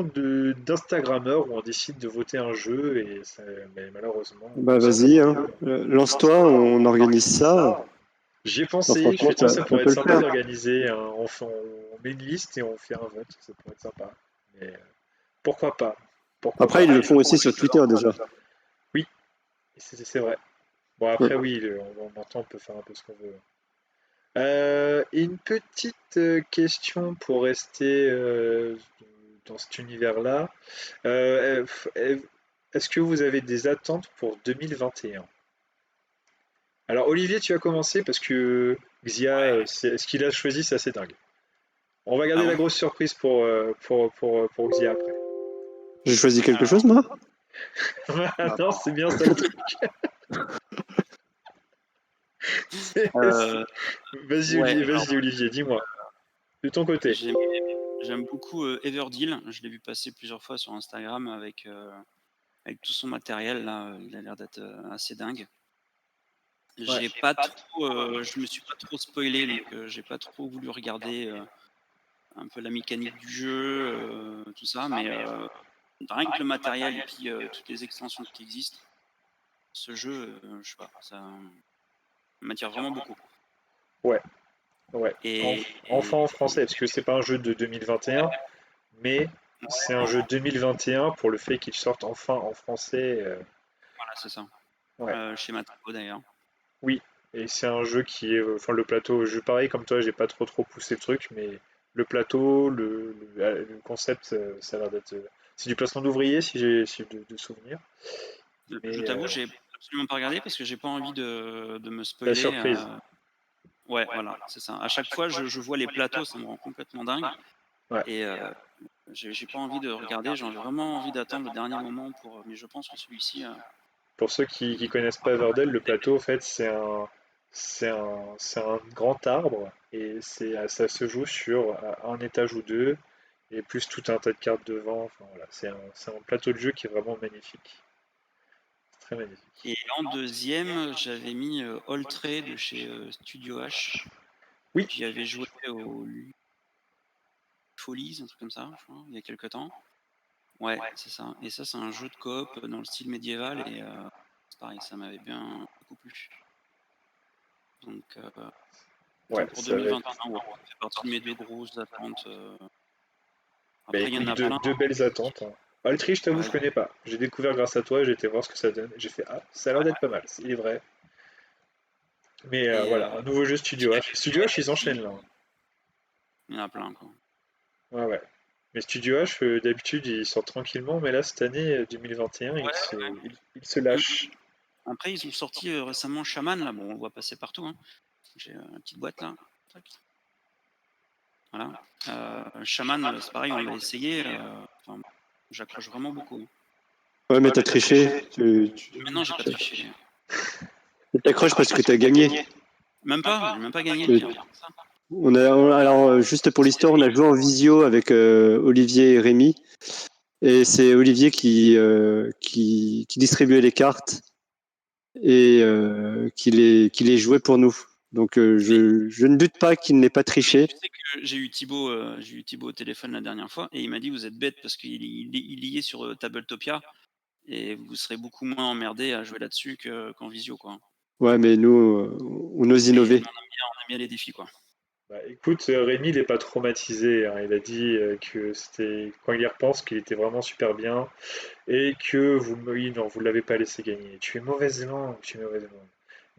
d'Instagrammeur où on décide de voter un jeu mais malheureusement, Bah ça vas-y, hein. Lance-toi, on organise ça. j'y ai Non, pensé, je franchement, fais tiens, ça ça pourrait être peut le sympa faire. d'organiser, on met une liste et on fait un vote, ça pourrait être sympa. Mais pourquoi pas? Pourquoi Après, pas? ils le font aussi sur Twitter déjà. Oui, c'est vrai. Bon, après, oui, maintenant, on peut faire un peu ce qu'on veut. Une petite question pour rester dans cet univers-là. Est-ce que vous avez des attentes pour 2021? Alors, Olivier, tu as commencé parce que Xia, ce qu'il a choisi, c'est assez dingue. On va Ah garder la bon? grosse surprise pour Xia après. J'ai choisi quelque chose, Alors, moi? bah, Non, c'est bien ça le truc. euh, ouais, alors, Vas-y, Olivier, dis-moi. De ton côté. j'aime j'aime beaucoup Everdeal. Je l'ai vu passer plusieurs fois sur Instagram avec tout son matériel, là. Il a l'air d'être assez dingue. Ouais. Je me suis pas trop spoilé, donc j'ai pas trop voulu regarder un peu la mécanique du jeu, tout ça, mais rien que le matériel et puis toutes les extensions qui existent, ce jeu, je sais pas, ça m'attire vraiment beaucoup. Ouais, ouais. Enfin en Et français, parce que c'est pas un jeu de 2021, mais c'est un jeu 2021 pour le fait qu'il sorte enfin en français. voilà, c'est ça. Ouais, Chez Matago d'ailleurs. oui. Et c'est un jeu qui est, enfin le plateau, je pareil comme toi, j'ai pas trop poussé le truc, mais le plateau, le concept, ça a l'air d'être, c'est du placement d'ouvriers si j'ai de souvenirs. Je Mais t'avoue, j'ai pas absolument pas regarder parce que j'ai pas envie de me La spoiler. surprise. Ouais, voilà, c'est ça. À chaque fois, je vois les plateaux, ça me rend complètement dingue. Ouais. Et j'ai pas envie de regarder, j'ai vraiment envie d'attendre le dernier moment pour. Mais je pense que celui-ci. Pour ceux qui connaissent pas Everdell, le plateau, en fait, c'est un grand arbre et ça se joue sur un étage ou deux et plus tout un tas de cartes devant. Enfin, voilà, c'est un plateau de jeu qui est vraiment magnifique. C'est très magnifique. Et en deuxième, j'avais mis All Trade de chez Studio H. Oui, J'y avais joué au Folies, un truc comme ça, je crois, il y a quelques temps. Ouais, c'est ça. Et ça, c'est un jeu de coop dans le style médiéval et c'est pareil, ça m'avait bien beaucoup plu. Donc, ouais, pour ça va être 2021, ouais, ça fait partie de mes deux grosses attentes. bah, Après, il y en écoute, a plein. deux belles attentes, hein. Altri, je t'avoue, Ouais, je connais pas. J'ai découvert grâce à toi, j'ai été voir ce que ça donne. J'ai fait, ah, ça a l'air d'être pas mal, il est vrai. Mais et voilà, un nouveau jeu Studio H. Studio H, ils enchaînent là, hein. il y en a plein, quoi. Ouais, ouais. Mais Studio H, d'habitude, ils sortent tranquillement, mais là, cette année 2021, ils se Mm. lâchent. Après, ils ont sorti récemment Shaman, là. Bon, on le voit passer partout, hein. J'ai une petite boîte là. Tac. Voilà. Shaman, c'est pareil, on l'a essayé. Enfin, j'accroche vraiment beaucoup. Ouais, mais t'as triché. Mais non, j'ai pas triché. T'accroches parce que t'as gagné. Même pas, j'ai même pas gagné, Euh, Pierre. Ça. alors, juste pour l'histoire, on a joué en visio avec Olivier et Rémi. Et c'est Olivier qui distribuait les cartes et qui les jouait pour nous. Donc je ne doute pas qu'il n'ait pas triché. Tu sais que j'ai eu Thibaut au téléphone la dernière fois et il m'a dit vous êtes bête parce qu'il y est sur Tabletopia et vous serez beaucoup moins emmerdé à jouer là-dessus qu'en visio, quoi. Ouais, mais nous, on ose Mais innover. on aime bien les défis, quoi. Bah, écoute, Rémi, il est pas traumatisé, hein. Il a dit que c'était, quand il y repense, qu'il était vraiment super bien et que oui, non, vous l'avez pas laissé gagner. Tu es mauvaise langue, tu es mauvaise langue.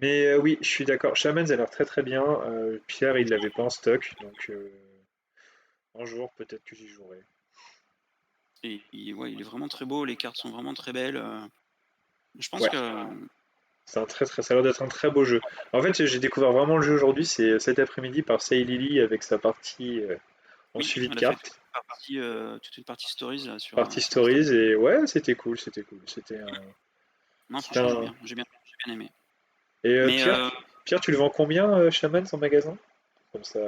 Mais oui, je suis d'accord. Shamans a l'air très très bien. Pierre, il l'avait pas en stock, donc un jour peut-être que j'y jouerai. Et ouais, il est vraiment très beau, les cartes sont vraiment très belles. Je pense Ouais, que c'est un ça a l'air d'être un très beau jeu. En fait, j'ai découvert vraiment le jeu aujourd'hui, c'est cet après-midi par Say Lily avec sa partie en oui, suivi de elle a fait cartes, toute une partie stories là, partie sur Instagram. stories, et ouais, c'était cool, c'était cool. Non, C'était franchement, un... j'ai bien aimé. Et Mais Pierre, tu le vends combien, Shaman, en magasin? Comme ça,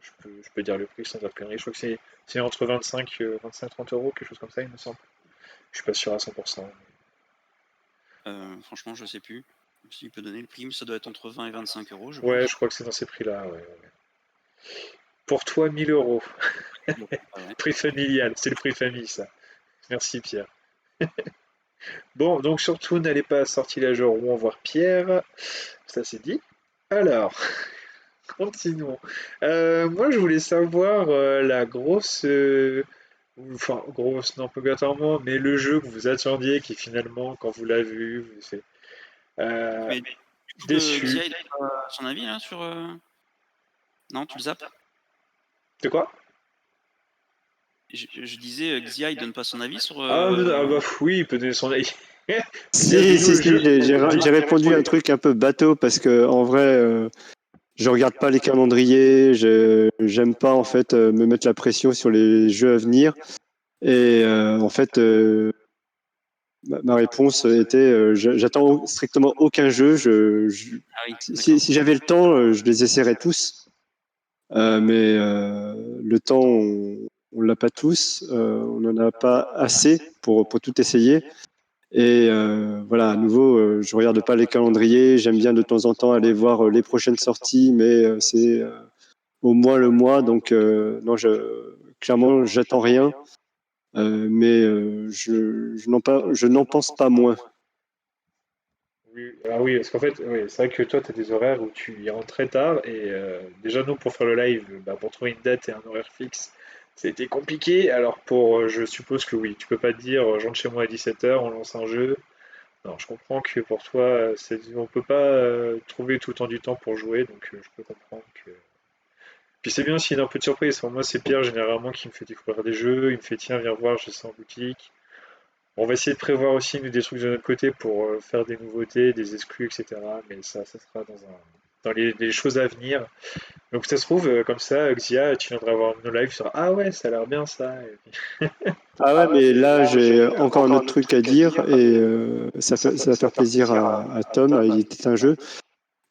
je peux dire le prix sans appeler. Je crois que c'est entre 25-30 euros, quelque chose comme ça, il me semble. Je suis pas sûr à 100%. franchement, je sais plus s'il peut donner le prix, mais ça doit être entre 20 et 25 euros, je Ouais, je pense. crois que c'est dans ces prix-là. Ouais, ouais. Pour toi, 1000 euros. Ah ouais. Prix familial, c'est le prix famille, ça. Merci, Pierre. Bon, donc surtout, n'allez pas à Sortilège au Rouen voir Pierre. Ça, c'est dit. Alors, continuons. Moi, je voulais savoir la grosse. Enfin, grosse, non, pas obligatoirement, mais le jeu que vous attendiez, qui finalement, quand vous l'avez vu, vous fait Mais du coup, déçu. Xia, il a pas son avis là sur. Non, tu le zappes. De quoi? Je disais, Xia, il donne pas son avis sur. Ah, bah, oui, il peut donner son avis. Il a Si, dit si, le si, jeu. j'ai répondu un truc un peu bateau parce que en vrai, je regarde pas les calendriers, j'aime pas en fait me mettre la pression sur les jeux à venir. Et en fait, ma réponse était, j'attends strictement aucun jeu. Ah oui, Si, d'accord. si j'avais le temps, je les essaierais tous. Mais le temps, on l'a pas tous. On n'en a pas assez pour tout essayer. Et voilà, à nouveau, je regarde pas les calendriers. J'aime bien de temps en temps aller voir les prochaines sorties, mais c'est au moins le mois. Donc non, clairement, j'attends rien. Mais je n'en pense pas moins. Oui, ah oui, parce qu'en fait, oui, c'est vrai que toi, tu as des horaires où tu y rentres très tard, et déjà, nous, pour faire le live, bah, pour trouver une date et un horaire fixe, c'était compliqué. Alors, je suppose que oui, tu peux pas te dire, je rentre chez moi à 17h, on lance un jeu. Non, je comprends que pour toi, on peut pas trouver tout le temps du temps pour jouer, donc je peux comprendre que. Puis c'est bien s'il y a un peu de surprise. Enfin, moi, c'est Pierre généralement qui me fait découvrir des jeux, il me fait tiens, viens voir, j'ai ça en boutique. On va essayer de prévoir aussi nous, des trucs de notre côté pour faire des nouveautés, des exclus, etc. Mais ça sera dans les choses à venir. Donc ça se trouve, comme ça, Xia, tu viendras voir nos lives, tu seras, ah ouais, ça a l'air bien ça. Et puis, Ah ouais, mais là, j'ai encore un autre truc à dire et ça va faire plaisir à Tom. Il était un jeu.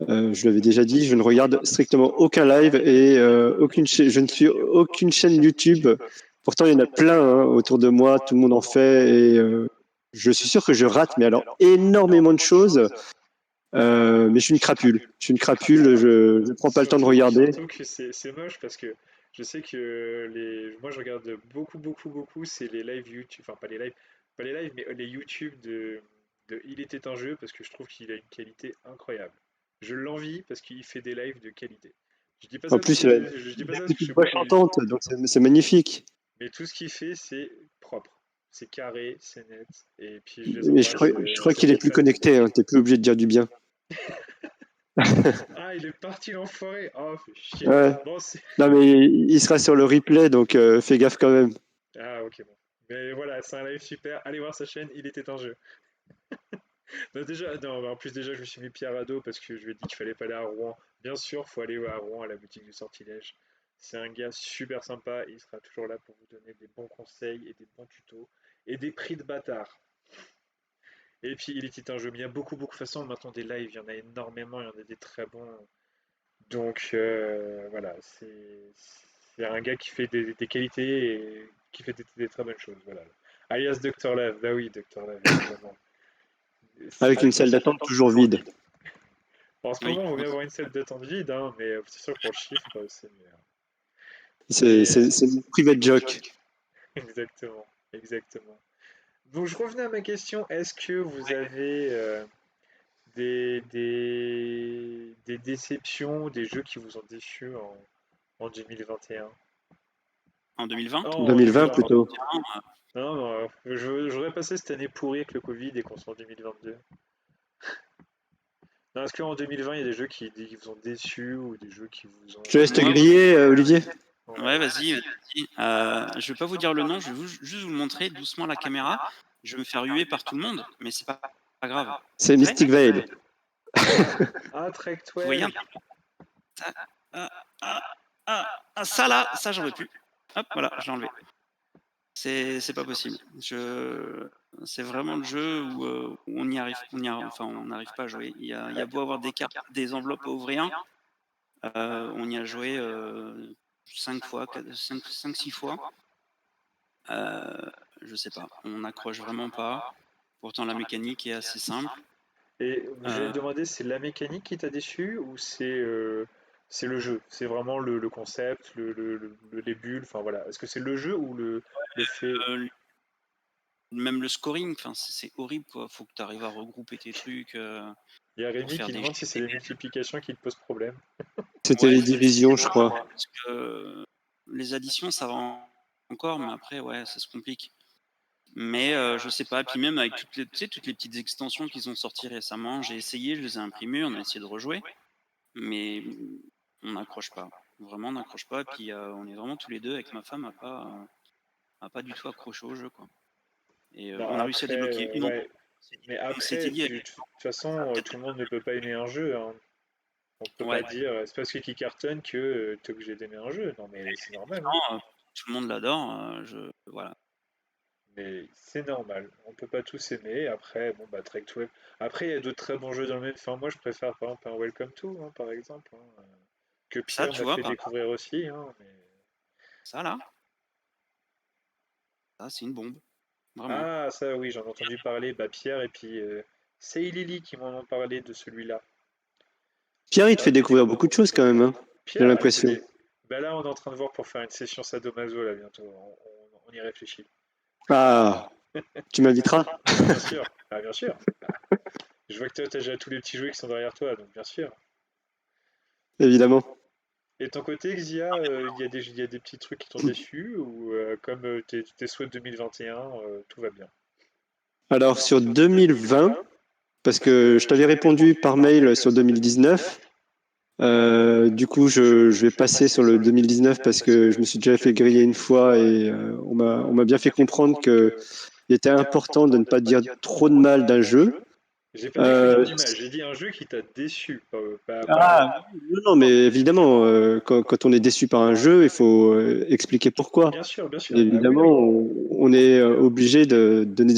Je l'avais déjà dit, je ne regarde strictement aucun live et je ne suis aucune chaîne YouTube. Pourtant, il y en a plein autour de moi, tout le monde en fait et je suis sûr que je rate, mais alors énormément de choses. Mais je suis une crapule. Je suis une crapule. Je ne prends pas le temps de regarder. surtout que c'est moche parce que je sais que moi je regarde beaucoup, beaucoup, beaucoup, c'est les lives YouTube, enfin pas les lives, mais les YouTube de Il était un jeu parce que je trouve qu'il a une qualité incroyable. Je l'envie parce qu'il fait des lives de qualité. Je dis pas En ça parce plus, que je dis il pas a ça parce une que je petite fais voix beaucoup de chantante, donc c'est magnifique. mais tout ce qu'il fait, c'est propre. C'est carré, c'est net. Et puis je les Mais embrasse, je crois c'est qu'il est très plus fun. connecté. Hein. T'es plus obligé de dire du bien. Ah, il est parti l'enfoiré. Oh, fait chier. Ouais. Bon, c'est. Non, mais il sera sur le replay, donc fais gaffe quand même. Ah, ok, bon. Mais voilà, c'est un live super. Allez voir sa chaîne, il était un jeu. Non, déjà, non, en plus, déjà, je me suis mis Pierre à dos parce que je lui ai dit qu'il fallait pas aller à Rouen. Bien sûr, faut aller à Rouen, à la boutique du Sortilège. C'est un gars super sympa. Il sera toujours là pour vous donner des bons conseils et des bons tutos et des prix de bâtard. Et puis, il était un jeu. Mais il y a beaucoup, beaucoup de façons. Maintenant, des lives, il y en a énormément. Il y en a des très bons. Donc, voilà. C'est un gars qui fait des qualités et qui fait des très bonnes choses. Voilà. Alias Dr. Love. Bah oui, Dr. Love, évidemment. Avec une salle d'attente toujours vide. En ce Oui. moment, on va bien avoir une salle d'attente vide, hein, mais c'est sûr que pour le chiffre, c'est meilleur. C'est une private joke. Exactement, exactement. Donc, je revenais à ma question. Est-ce que vous avez des déceptions, des jeux qui vous ont déçus en 2021? En 2020. Oh, en 2020 2020, pardon. plutôt. Non, non, je voudrais passer cette année pourrie avec le Covid et qu'on soit en 2022. Non, est-ce qu'en 2020, il y a des jeux qui vous ont déçu ou des jeux qui vous ont... Je te laisse te Moi, griller, Olivier. ouais, vas-y, vas-y. Je vais pas vous dire le nom, je vais juste vous le montrer doucement à la caméra. Je vais me faire huer par tout le monde, mais c'est pas grave. C'est Prêt? Mystic Veil. Ah, Trek Vous voyez 12. un peu ça, ça là, ça j'en veux plus. Hop, voilà, je l'ai enlevé. C'est pas possible. C'est vraiment le jeu où on n'y arrive, enfin on n'arrive pas à jouer. Il y a beau avoir des cartes, des enveloppes à ouvrir, on y a joué 5 fois, 5-6 fois. Je sais pas, on n'accroche vraiment pas. Pourtant la mécanique est assez simple. Et j'allais Euh, me demander, c'est la mécanique qui t'a déçu ou c'est le jeu? C'est vraiment le concept, les bulles, enfin voilà. Est-ce que c'est le jeu ou le fait... euh, Même le scoring, enfin c'est horrible quoi. Faut que tu arrives à regrouper tes trucs Il y a pour Rémi faire qui des demande si c'est les GP. multiplications qui te posent problème. C'était Ouais, les divisions, je crois. parce que les additions ça va encore, mais après ouais ça se complique. Mais je sais pas. Puis même avec toutes les, tu sais, toutes les petites extensions qu'ils ont sorties récemment, j'ai essayé, je les ai imprimées, on a essayé de rejouer, mais on n'accroche pas. Vraiment, on n'accroche pas. Et puis on est vraiment tous les deux avec ma femme à pas du tout accroché au jeu, quoi. Et Non, on a réussi à après, débloquer une. ouais. Mais On s'était après, dit, de toute façon, tout le monde ne peut pas aimer un jeu, hein. On peut pas ouais, dire, c'est parce qu'il cartonne que t'es obligé d'aimer un jeu. Non, mais c'est normal, hein. non, tout le monde l'adore. Voilà. Mais c'est normal, on peut pas tous aimer. Après, bon, bah, Trek 12. Après, il y a d'autres très bons jeux dans le même. Enfin, moi, je préfère par exemple un Welcome to, hein, par exemple, hein, que Ça, Pierre tu m'a vois, fait découvrir aussi. Hein, mais... ça là, ça c'est une bombe, vraiment. Ah, ça, oui, j'en ai entendu parler. Bah, Pierre et puis c'est Lily qui m'en ont parlé de celui-là. Pierre, il te fait découvrir beaucoup de choses quand même, hein. J'ai Pierre, ah, il fait l'impression. des. Bah, là, on est en train de voir pour faire une session sadomaso, là, bientôt. On y réfléchit. Ah, tu m'inviteras? Bah, bien sûr, bah, bien sûr. Je vois que toi, t'as déjà tous les petits jouets qui sont derrière toi, donc bien sûr. Évidemment. Et de ton côté, Xia, il y a des petits trucs qui t'ont déçu ou comme tes souhaits de 2021, tout va bien? Alors, sur 2020, parce que je t'avais répondu par mail sur 2019, du coup, je vais passer sur le 2019 parce que je me suis déjà fait griller une fois et on m'a bien fait comprendre que il était important de ne pas dire trop de mal d'un jeu. J'ai pas dit qu'il fallait dire du mal, j'ai dit un jeu qui t'a déçu. Non, mais évidemment, quand on est déçu par un jeu, il faut expliquer pourquoi. Bien sûr, bien sûr. Évidemment, on est obligé de donner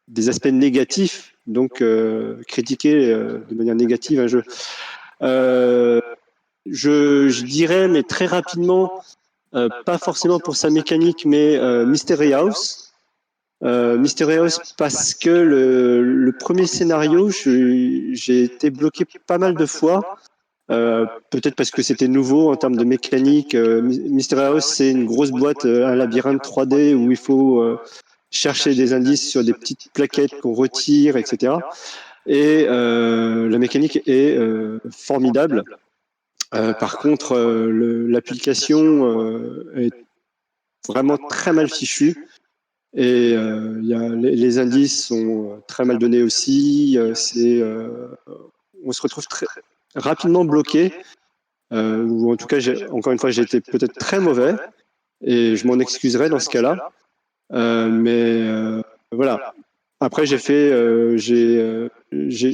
des aspects négatifs, donc critiquer de manière négative un jeu. Je dirais, mais très rapidement, pas forcément pour sa mécanique, mais Mystery House. Mystery House parce que le premier scénario, j'ai été bloqué pas mal de fois. Peut-être parce que c'était nouveau en termes de mécanique. Mystery House, c'est une grosse boîte, un labyrinthe 3D où il faut chercher des indices sur des petites plaquettes qu'on retire, etc. Et la mécanique est formidable. Par contre, l'application est vraiment très mal fichue. Et les indices sont très mal donnés aussi. On se retrouve très rapidement bloqué, ou en tout cas, encore une fois, j'ai été peut-être très mauvais, et je m'en excuserai dans ce cas-là. Mais voilà. Après, j'ai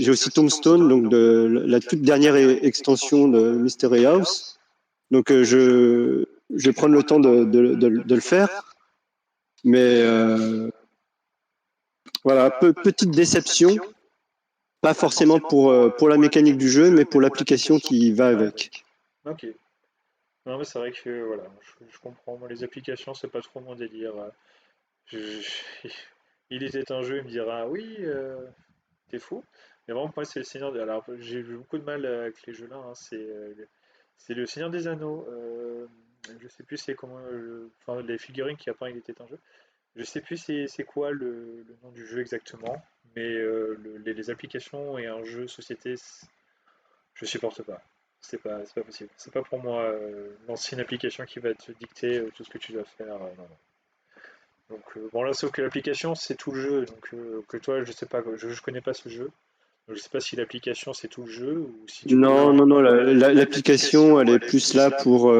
aussi Tombstone, donc de la toute dernière extension de Mystery House. Donc je vais prendre le temps de le faire. Mais voilà, petite déception, pas forcément pour la mécanique du jeu, mais pour l'application qui va avec. Ok. Non, mais c'est vrai que voilà, je comprends. Moi, les applications, c'est pas trop mon délire. Il était un jeu, il me dira oui, t'es fou. Mais vraiment, moi, c'est le Seigneur. Alors, j'ai eu beaucoup de mal avec les jeux-là. Hein. C'est le Seigneur des Anneaux. Je sais plus c'est comment. Enfin, les figurines qui après il était un jeu. Je sais plus c'est quoi le nom du jeu exactement. Mais les applications et un jeu société, je supporte pas. C'est pas possible. C'est pas pour moi. Lancer une application qui va te dicter tout ce que tu dois faire. Non, non. Donc bon là, sauf que l'application c'est tout le jeu. Donc que toi, je sais pas, je connais pas ce jeu. Donc, je sais pas si l'application c'est tout le jeu ou si tu peux. Non, l'application, elle est plus là pour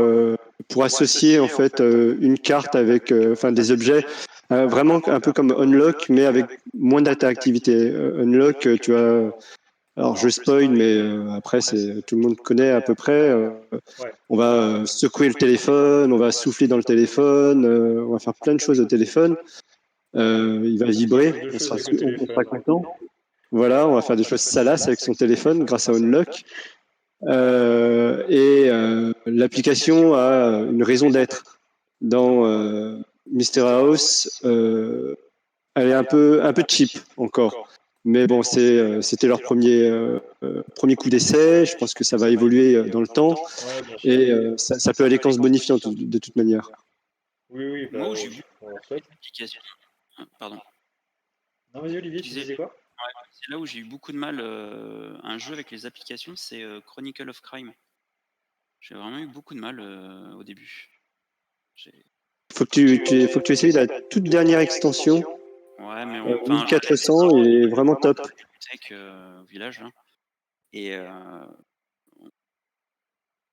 associer en fait une carte avec enfin des objets, vraiment un peu comme Unlock, mais avec moins d'interactivité. Unlock, tu as, alors je spoil, mais après c'est tout le monde connaît à peu près. Ouais. On va secouer le téléphone, on va souffler dans le téléphone, on va faire plein de choses au téléphone. Il va On peut faire vibrer, deux choses avec le on sera téléphone. content. Voilà, on va faire des choses salaces avec son téléphone grâce à Unlock. L'application a une raison d'être. Dans Mystery House, elle est un peu cheap encore. Mais bon, c'était leur premier coup d'essai. Je pense que ça va évoluer dans le temps. Ouais, bien sûr. Et ça peut aller qu'en se bonifiant de toute manière. Oui, oui, Moi, bah où j'ai eu beaucoup on leur souhaite. d'applications. Pardon. Non, vas-y Olivier, Je tu disais, disais quoi? c'est là où j'ai eu beaucoup de mal, un jeu avec les applications, c'est Chronicle of Crime. J'ai vraiment eu beaucoup de mal au début. J'ai- Faut que tu essayes la toute dernière extension. Ouais, mais enfin, 1400, il est vraiment top. bibliothèque au village là. Et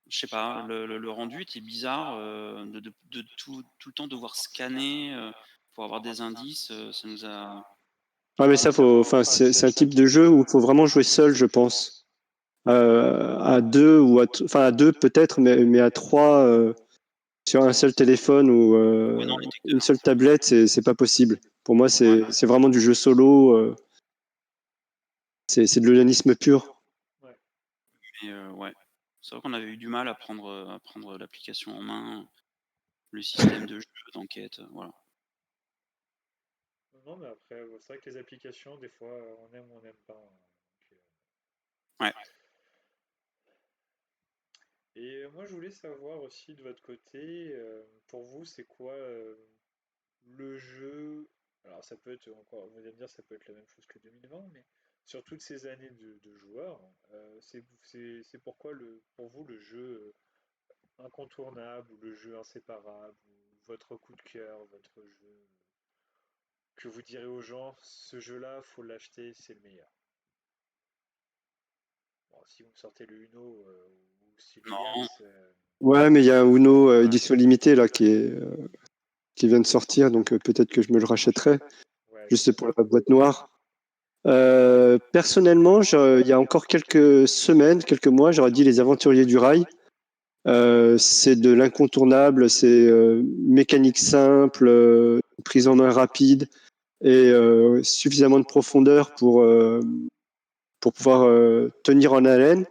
je sais pas, le rendu était bizarre, de tout le temps devoir scanner pour avoir des indices. Ça nous a. Ouais, mais ça, enfin, c'est un type de jeu où il faut vraiment jouer seul, je pense. À deux enfin à deux peut-être, mais à trois sur un seul téléphone ou Ouais, non, on était que une seule tablette, c'est pas possible. Pour moi, c'est vraiment du jeu solo. C'est de l'onanisme pur. Ouais. Mais ouais, c'est vrai qu'on avait eu du mal à prendre l'application en main, le système de jeu, d'enquête, voilà. Non, mais après, c'est vrai que les applications, des fois, on aime ou on n'aime pas. Hein. Donc, Ouais. Et moi, je voulais savoir aussi de votre côté, pour vous, c'est quoi le jeu? Alors, ça peut être encore, vous allez me dire, ça peut être la même chose que 2020, mais sur toutes ces années de joueurs, c'est pourquoi pour vous le jeu incontournable ou le jeu inséparable ou votre coup de cœur, votre jeu que vous direz aux gens, ce jeu-là, faut l'acheter, c'est le meilleur. Bon, si vous me sortez le Uno ou si le Non, Yams, Ouais, mais il y a Uno édition limitée là qui est qui vient de sortir, donc peut-être que je me le rachèterai, Ouais, juste pour la boîte noire. Personnellement, il y a encore quelques semaines, quelques mois, j'aurais dit Les Aventuriers du Rail. C'est de l'incontournable, c'est mécanique simple, prise en main rapide et suffisamment de profondeur pour pouvoir tenir en haleine.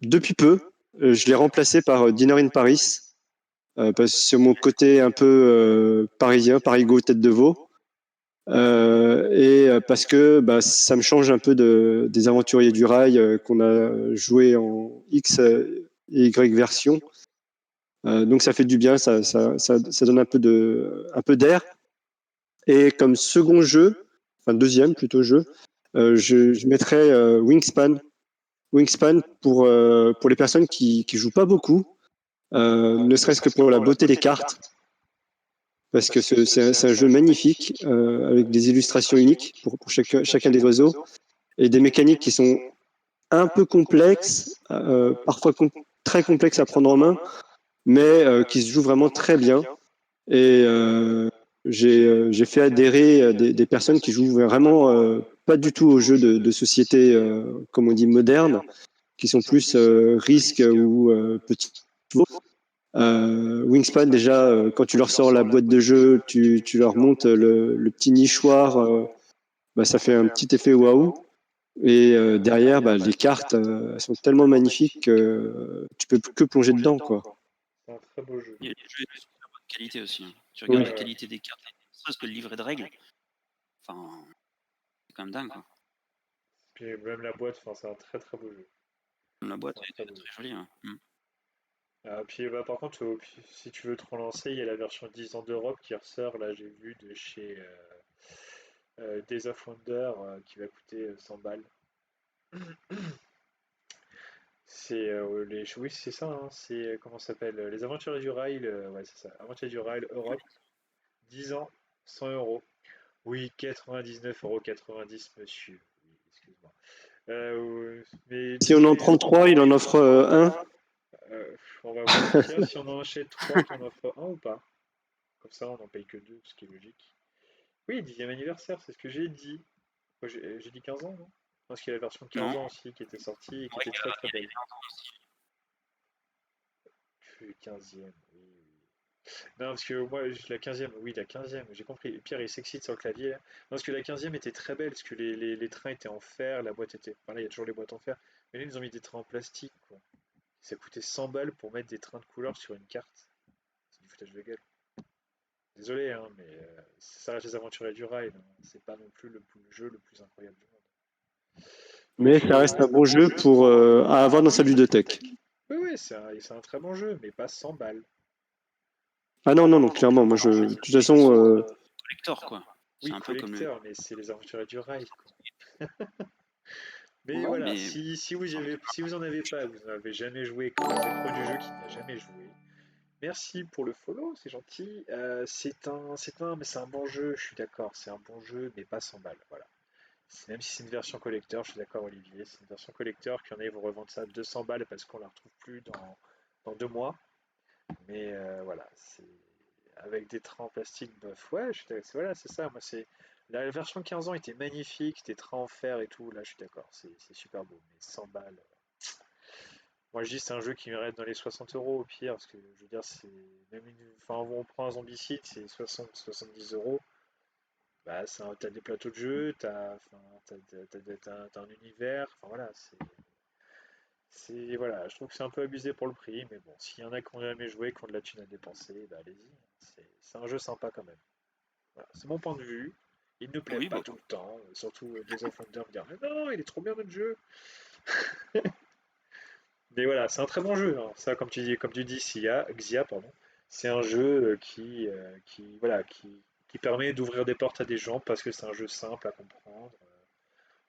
Depuis peu, je l'ai remplacé par Dinner in Paris, parce que c'est mon côté un peu parisien, Parigo tête de veau. Et parce que ça me change un peu des Aventuriers du Rail qu'on a joué en X et Y version. Donc ça fait du bien, ça donne un peu d'air. Et comme second jeu, enfin deuxième plutôt jeu, je mettrais Wingspan. Wingspan pour les personnes qui jouent pas beaucoup, ne serait-ce que pour la beauté des cartes, parce que c'est un jeu magnifique avec des illustrations uniques pour chacun des oiseaux et des mécaniques qui sont un peu complexes, parfois très complexes à prendre en main, mais qui se jouent vraiment très bien. Et j'ai fait adhérer des personnes qui jouent vraiment pas du tout aux jeux de société, comme on dit, modernes, qui sont plus risques ou petits chevaux. Wingspan, déjà, quand tu leur sors la boîte de jeu, tu leur montes le petit nichoir, ça fait un petit effet waouh. Et derrière, les cartes elles sont tellement magnifiques que tu peux que plonger dedans, quoi. c'est un très beau jeu. Il y a des jeux de super bonne qualité aussi. Tu regardes Oui. la qualité des cartes, parce que le livret de règles, enfin, c'est quand même dingue, quoi. Puis même la boîte, enfin, c'est un très très beau jeu. La boîte C'est un est très très beau jeu. jolie. Hein. Puis par contre, si tu veux te relancer, il y a la version 10 ans d'Europe qui ressort, là j'ai vu de chez Days of Wonder qui va coûter 100 balles. C'est oui, c'est ça, hein, c'est comment ça s'appelle Les Aventuriers du Rail, ouais, c'est ça. Aventuriers du Rail Europe, 10 ans, 100 euros. Oui, 99,90 €, monsieur. Oui, excuse-moi. Mais Si on en prend 3, il en offre un. euh, on va voir. Tiens, si on en achète 3, tu en offres un ou pas? Comme ça, on n'en paye que 2, ce qui est logique. Oui, 10e anniversaire, c'est ce que j'ai dit. Moi, j'ai dit 15 ans, non? Parce qu'il y a la version 15 Non, ans aussi qui était sortie et qui ouais, était très très il y a belle. les 20 ans aussi. Le 15e, oui, oui. Non, parce que moi, la 15e, oui, la 15e, j'ai compris. Pierre, il s'excite sur le clavier, là. Non, parce que la 15e était très belle, parce que les trains étaient en fer, la boîte était. Enfin, là, il y a toujours les boîtes en fer. Mais là, ils nous ont mis des trains en plastique, quoi. Ça coûtait 100 balles pour mettre des trains de couleur sur une carte. C'est du foutage de gueule. Désolé, hein, mais ça reste les aventuriers du rail, hein. C'est pas non plus le jeu le plus incroyable du monde. Mais Donc, ça reste un bon jeu pour à avoir dans sa ludothèque. oui, oui, c'est un très bon jeu, mais pas 100 balles. Ah non, non, non, clairement, moi de toute façon, Collector, quoi. C'est Oui, un peu comme le. collecteur, mais c'est les aventuriers du rail, quoi. Mais Ouais, voilà, mais. si vous en avez pas, vous n'en avez jamais joué, que vous êtes pro du jeu qui n'y a jamais joué, merci pour le follow, c'est gentil. Mais c'est un bon jeu, je suis d'accord, c'est un bon jeu, mais pas 100 balles, voilà. Même si c'est une version collector, je suis d'accord Olivier, c'est une version collector, qu'il y en a, ils vont revendre ça à 200 balles parce qu'on la retrouve plus dans 2 mois. Mais voilà, c'est avec des trains en plastique, bof, ouais, voilà, c'est ça. Moi, c'est la version 15 ans était magnifique, des trains en fer et tout. Là, je suis d'accord, c'est super beau. Mais 100 balles. Moi, je dis c'est un jeu qui mérite dans les 60 euros au pire, parce que je veux dire, c'est même enfin, on prend un Zombicide, c'est 60-70 euros. Bah, t'as des plateaux de jeu, enfin, t'as un univers. Enfin voilà, voilà, je trouve que c'est un peu abusé pour le prix, mais bon, s'il y en a qui ont jamais joué, qui ont de la thune à dépenser, bah allez-y, hein. C'est un jeu sympa quand même. Voilà, c'est mon point de vue. Il ne plaît Oui, pas bon. tout le temps, surtout Days of Wonder me dire mais non, il est trop bien notre jeu. Mais voilà, c'est un très bon jeu, hein. Ça, comme tu dis, Xia, pardon, c'est un jeu voilà, qui permet d'ouvrir des portes à des gens parce que c'est un jeu simple à comprendre,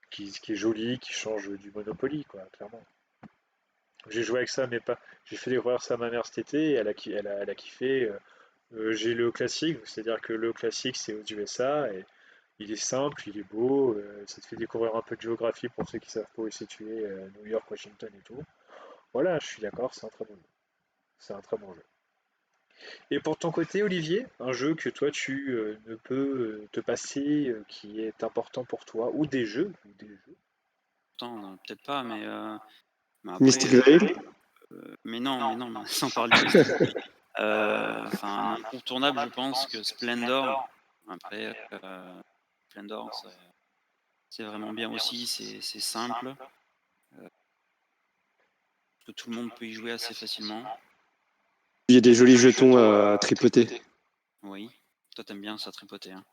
qui est joli, qui change du Monopoly, quoi, clairement. J'ai joué avec ça, mais pas. J'ai fait découvrir ça à ma mère cet été, et elle a kiffé. J'ai le classique, c'est-à-dire que le classique c'est aux USA, et il est simple, il est beau, ça te fait découvrir un peu de géographie pour ceux qui savent pas où est situé New York, Washington et tout. Voilà, je suis d'accord, c'est un très bon jeu. C'est un très bon jeu. Et pour ton côté, Olivier, un jeu que toi tu ne peux te passer, qui est important pour toi, ou des jeux. Pourtant, peut-être pas, mais après, Mystic Veil. mais non, mais sans parler de Mystic Veil. Enfin, un incontournable, je pense que Splendor. Après, Splendor, c'est vraiment bien aussi, c'est simple, que tout le monde peut y jouer assez facilement. Il y a des jolis jetons à tripoter. Oui, toi t'aimes bien ça tripoter. Hein.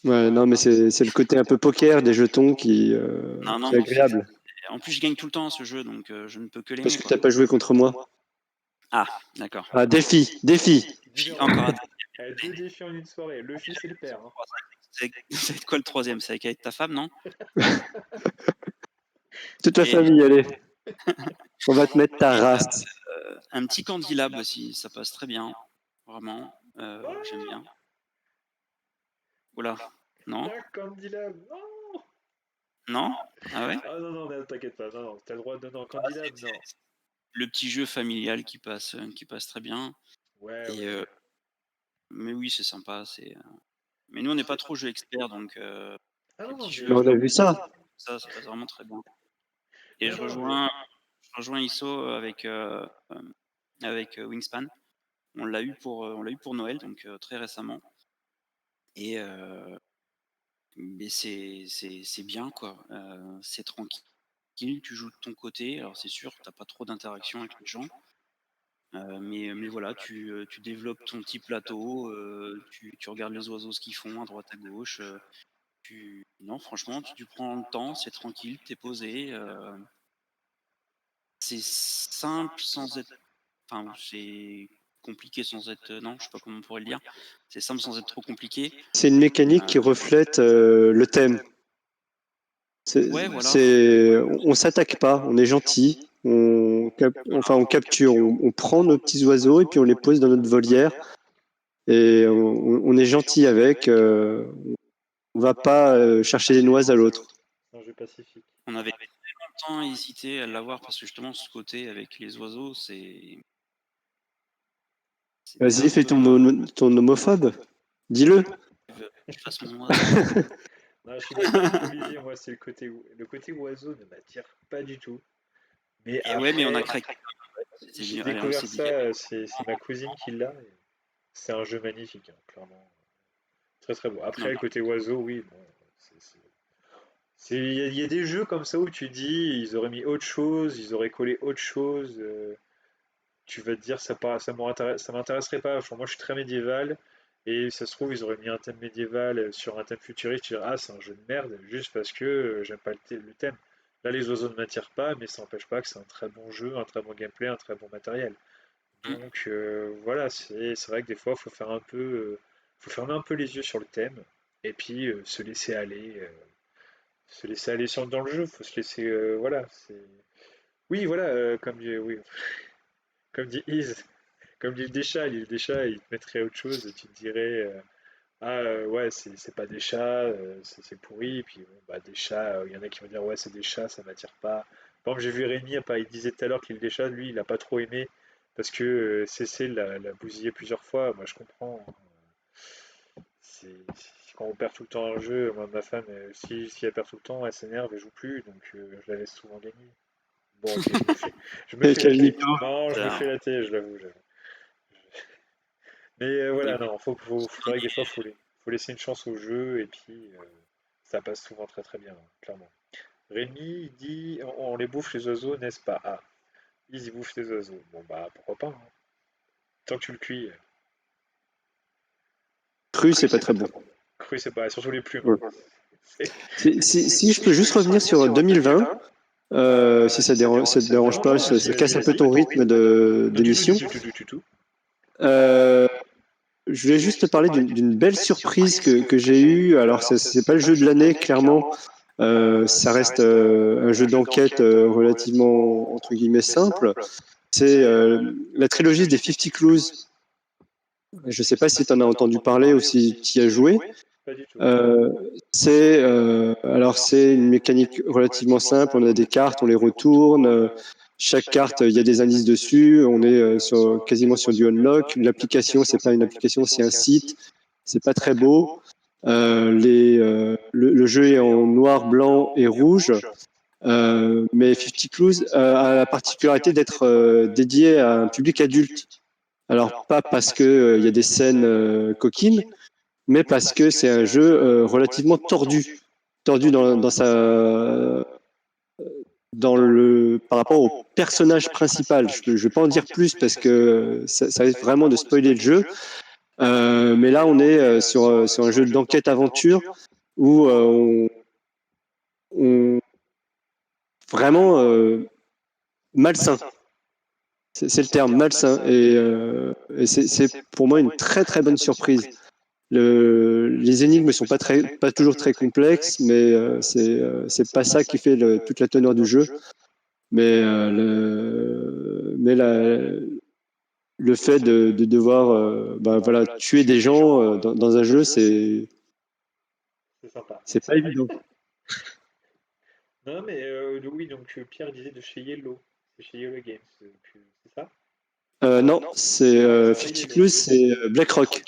Ouais, non, mais c'est le côté un peu poker des jetons qui Non, c'est mais agréable. en plus je gagne tout le temps à ce jeu, donc je ne peux que Parce l'aimer. que Quoi. t'as pas joué contre moi. Ah, d'accord. Ah, défi. Numéro Encore 1. un. Deux défis en une soirée, le fils et le père. Hein. C'est quoi le troisième? C'est avec ta femme, non? Toute la Et famille, allez. On va te mettre ta race. un petit Candy Lab aussi, ça passe très bien. Vraiment, j'aime bien. Oula, non? Dark Candylab, non. Non? Ah ouais? Ah non, non, t'inquiète pas, non, non, t'as le droit de... Non, Candylab, non. Le petit jeu familial qui passe très bien. Ouais, Et, ouais, ouais. mais oui, c'est sympa. Mais nous, on n'est pas trop jeu expert, donc Ah non, les non, petits mais... jeux, On a vu ça. ça passe vraiment très bien. Et Non, non, mais... je rejoins ISO avec Wingspan. On l'a eu pour Noël, donc très récemment. Et mais c'est bien, quoi. C'est tranquille. Tu joues de ton côté. Alors c'est sûr, t'as pas trop d'interaction avec les gens. Mais voilà, tu développes ton petit plateau, tu regardes les oiseaux ce qu'ils font à droite à gauche. Non, franchement, tu prends le temps, c'est tranquille, t'es posé. C'est simple sans être. Enfin, c'est compliqué sans être. Non, je sais pas comment on pourrait le dire. C'est simple sans être trop compliqué. C'est une mécanique qui reflète le thème. Ouais, voilà. On s'attaque pas, on est gentil, on capture, on prend nos petits oiseaux et puis on les pose dans notre volière et on est gentil avec. On va pas chercher des noises à l'autre. C'est un jeu pacifique. On avait longtemps hésité à l'avoir parce que justement, ce côté avec les oiseaux, c'était Vas-y, un fais peu. ton homophobe. Dis-le. Je fasse mon oiseau. Non, je suis d'accord avec Olivier, moi, c'est le côté oiseau ne m'attire pas du tout. Mais Et ouais, mais on a après, craqué. j'ai Allez, on découvert s'est dit. ça, c'est ma cousine qui l'a. Et c'est un jeu magnifique, hein, clairement. Très très beau. Non, Après, le côté oiseau, oui, bon, il y a des jeux comme ça où tu dis, ils auraient mis autre chose, ils auraient collé autre chose. Tu vas te dire, ça m'intéresserait pas. Enfin, moi, je suis très médiéval, et ça se trouve, ils auraient mis un thème médiéval sur un thème futuriste. Tu dirais, ah, c'est un jeu de merde, juste parce que j'aime pas le thème. Là, les oiseaux ne m'attirent pas, mais ça n'empêche pas que c'est un très bon jeu, un très bon gameplay, un très bon matériel. Donc voilà, c'est vrai que des fois, faut fermer un peu les yeux sur le thème et puis se laisser aller dans le jeu. Faut se laisser, voilà. Oui, voilà, oui, comme dit Iz, comme dit l'île des chats, il te mettrait autre chose et tu te dirais, ouais, c'est pas des chats, c'est pourri. Et puis bon, bah des chats, il y en a qui vont dire ouais, c'est des chats, ça m'attire pas. Par exemple, j'ai vu Rémi, il disait tout à l'heure qu'il des chats, lui, il a pas trop aimé parce que CC l'a bousillé plusieurs fois. Moi, je comprends. Hein. Quand on perd tout le temps un jeu, moi, ma femme, si elle perd tout le temps, elle s'énerve et joue plus, donc je la laisse souvent gagner. Bon, ok, je me fais la Quel télé. mytho. Non, je me Alors, fais la télé, je l'avoue. Mais mais voilà, non, c'est vrai que des fois, faut laisser une chance au jeu et puis ça passe souvent très très bien, hein, clairement. Rémi, il dit on les bouffe les oiseaux, n'est-ce pas? Ah, ils y bouffent les oiseaux. Bon, bah pourquoi pas, hein. Tant que tu le cuis. Cru, c'est pas très bon. Cru, c'est pas, surtout les plumes. Ouais. C'est- Si je peux juste revenir sur 2020, si ça te dérange pas, Vas-y, ça casse vas-y, un peu vas-y. ton rythme Non, du tout, du d'émission. tout, du tout. Euh, je voulais juste te parler d'une belle surprise que j'ai eue. Alors, c'est pas le jeu de l'année, clairement. Ça reste un jeu d'enquête relativement, entre guillemets, simple. C'est la trilogie des 50 Clues. Je sais pas si tu en as entendu parler ou si tu y as joué. Pas du tout. Euh, c'est une mécanique relativement simple. On a des cartes, on les retourne. Chaque carte, il y a des indices dessus. On est quasiment sur du unlock. L'application, c'est pas une application, c'est un site. C'est pas très beau. Le jeu est en noir, blanc et rouge. Mais 50 Clues a la particularité d'être dédié à un public adulte. Alors, pas parce qu'il y a des scènes coquines, mais parce que c'est un jeu relativement tordu. Tordu par rapport au personnage principal. Je ne vais pas en dire plus parce que ça risque vraiment de spoiler le jeu. Mais là, on est sur un jeu d'enquête-aventure où on vraiment malsain. C'est le terme malsain et c'est pour moi une très très bonne surprise. Les énigmes ne sont pas toujours très complexes, mais c'est pas ça qui fait toute la teneur du jeu. Mais le fait de devoir voilà, tuer des gens dans un jeu, c'est sympa. pas évident. Non, mais oui, donc Pierre disait de chez Yellow. C'est chez Yellow Games, c'est ça? Non, c'est 50 Clues, c'est BlackRock.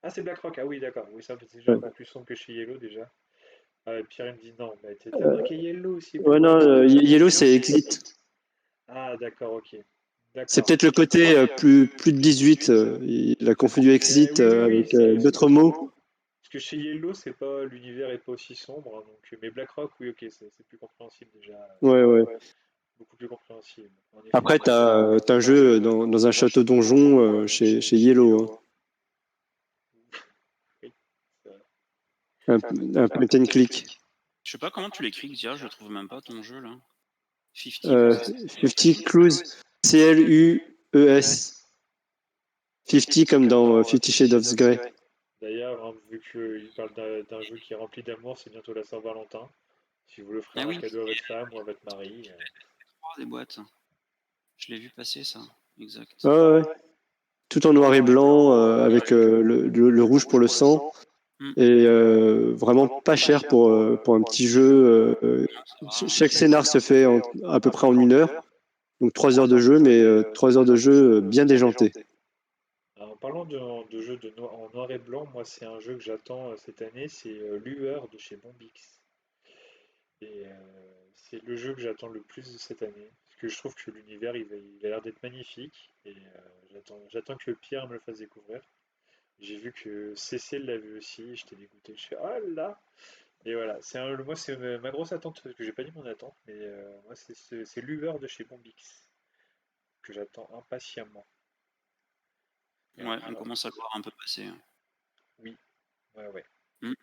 Ah, c'est BlackRock, ah oui, d'accord. Oui, ça c'est déjà un peu plus sombre que chez Yellow déjà. Pierre il me dit non, bah, t'as marqué Yellow aussi pour Ouais, moi. non, Yellow, c'est Exit. Ah, d'accord, ok. C'est D'accord. peut-être le côté plus de 18. Il a confondu Exit Oui, avec c'est d'autres mots. parce que chez Yellow, c'est pas l'univers est pas aussi sombre, hein, donc mais BlackRock, oui, ok, c'est plus compréhensible déjà, Ouais. beaucoup plus compréhensible. En effet. Après, tu as un jeu dans un château donjon chez Yellow. Hein. Oui, c'est vrai. Un point and click. Je sais pas comment tu l'écris, Xia, je trouve même pas ton jeu là. 50, Euh, comment ça 50 Clues, CLUES. 50 comme dans 50 Shades of Grey. D'ailleurs, hein, vu qu'il parle d'un jeu qui est rempli d'amour, c'est bientôt la Saint-Valentin. Si vous voulez offrir Ah un oui, cadeau à votre femme ou à votre mari. des boîtes. Je l'ai vu passer ça, exact. Ouais. Tout en noir et blanc, avec le rouge pour le sang. Hmm. Et vraiment pas cher pour un petit jeu. Chaque scénar se fait à peu près en 1 heure. Donc 3 heures de jeu, mais 3 heures de jeu bien déjanté. Alors, en parlant de jeux en noir et blanc, moi c'est un jeu que j'attends cette année, c'est Lueur de chez Bombix. Et c'est le jeu que j'attends le plus de cette année. Parce que je trouve que l'univers il a l'air d'être magnifique. Et j'attends que Pierre me le fasse découvrir. J'ai vu que Cécile l'a vu aussi, j'étais dégoûté. Je fais oh là! Et voilà, moi c'est ma grosse attente, parce que j'ai pas dit mon attente, mais moi c'est Lueur de chez Bombix que j'attends impatiemment. Ouais, on commence à le voir un peu passer. Oui, ouais. Hmm.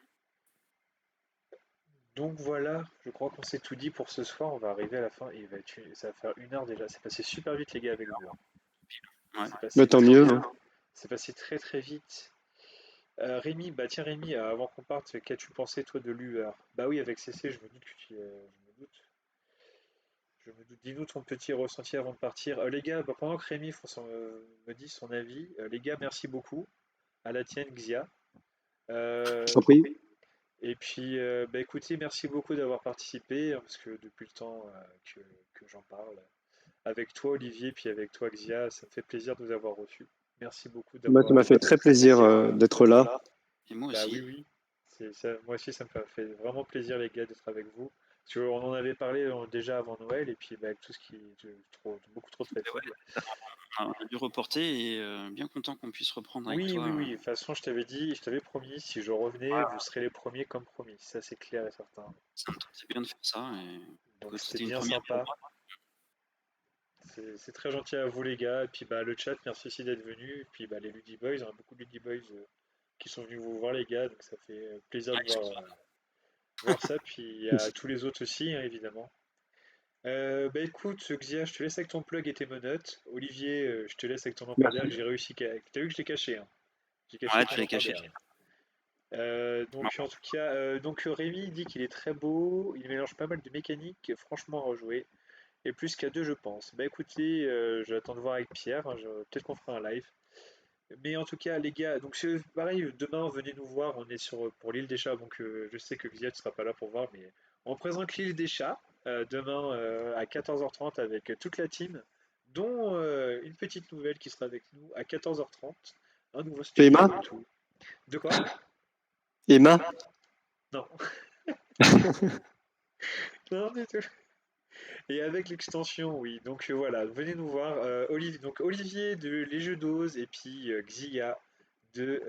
Donc voilà, je crois qu'on s'est tout dit pour ce soir. On va arriver à la fin et ça va faire 1 heure déjà. C'est passé super vite, les gars, avec vous. Ouais. C'est Tant mieux. Hein. passé très très vite. Rémi, bah tiens Rémi, avant qu'on parte, qu'as-tu pensé toi de l'UR? Bah oui, avec CC, je me doute que je me doute. Je me doute. Dis-nous ton petit ressenti avant de partir. Les gars, bah, pendant que Rémi me dit son avis, les gars, merci beaucoup. À la tienne, Xia. Je Euh, t'en prie. Et puis, bah, écoutez, merci beaucoup d'avoir participé, hein, parce que depuis le temps que j'en parle, avec toi Olivier, puis avec toi Xia, ça me fait plaisir de vous avoir reçus. Merci beaucoup Moi, ça m'a d'avoir... fait très plaisir d'être là. Et moi Bah aussi. oui, moi aussi ça me fait vraiment plaisir les gars d'être avec vous. Parce qu'on en avait parlé déjà avant Noël, et puis bah, avec tout ce qui est beaucoup trop de fêtes. Ouais, on a dû reporter et bien content qu'on puisse reprendre avec Oui, toi. oui. De toute façon, je t'avais promis, si je revenais, vous serez les premiers comme promis. Ça, c'est clair et certain. Ça me tentait bien de faire ça. Et Donc écoute, c'était c'était une bien première pour sympa. moi. C'est très gentil à vous les gars. Et puis bah le chat, merci aussi d'être venu. Et puis bah les Ludy Boys, il y a beaucoup de Ludy Boys qui sont venus vous voir les gars, donc ça fait plaisir de voir ça. Puis à tous les autres aussi, hein, évidemment. Bah écoute, Xia, je te laisse avec ton plug et tes menottes. Olivier, je te laisse avec ton lampadaire que Merci. j'ai réussi. T'as vu que je l'ai caché, hein. J'ai caché Ouais, ton tu l'as caché. lampadaire. Donc en tout cas, Rémi dit qu'il est très beau, il mélange pas mal de mécanique, franchement à rejouer. Et plus qu'à deux, je pense. Bah écoutez, j'attends de voir avec Pierre, hein, peut-être qu'on fera un live. Mais en tout cas, les gars, donc c'est pareil, demain, venez nous voir, on est pour l'île des chats, donc je sais que Xia ne sera pas là pour voir, mais on présente l'île des chats. demain à 14h30 avec toute la team, dont une petite nouvelle qui sera avec nous à 14h30, un nouveau studio Emma? et tout. De quoi? Emma? Non, non du tout. Et avec l'extension, oui. Donc voilà, venez nous voir. Olivier de Les Jeux d'Oz et puis Xia de.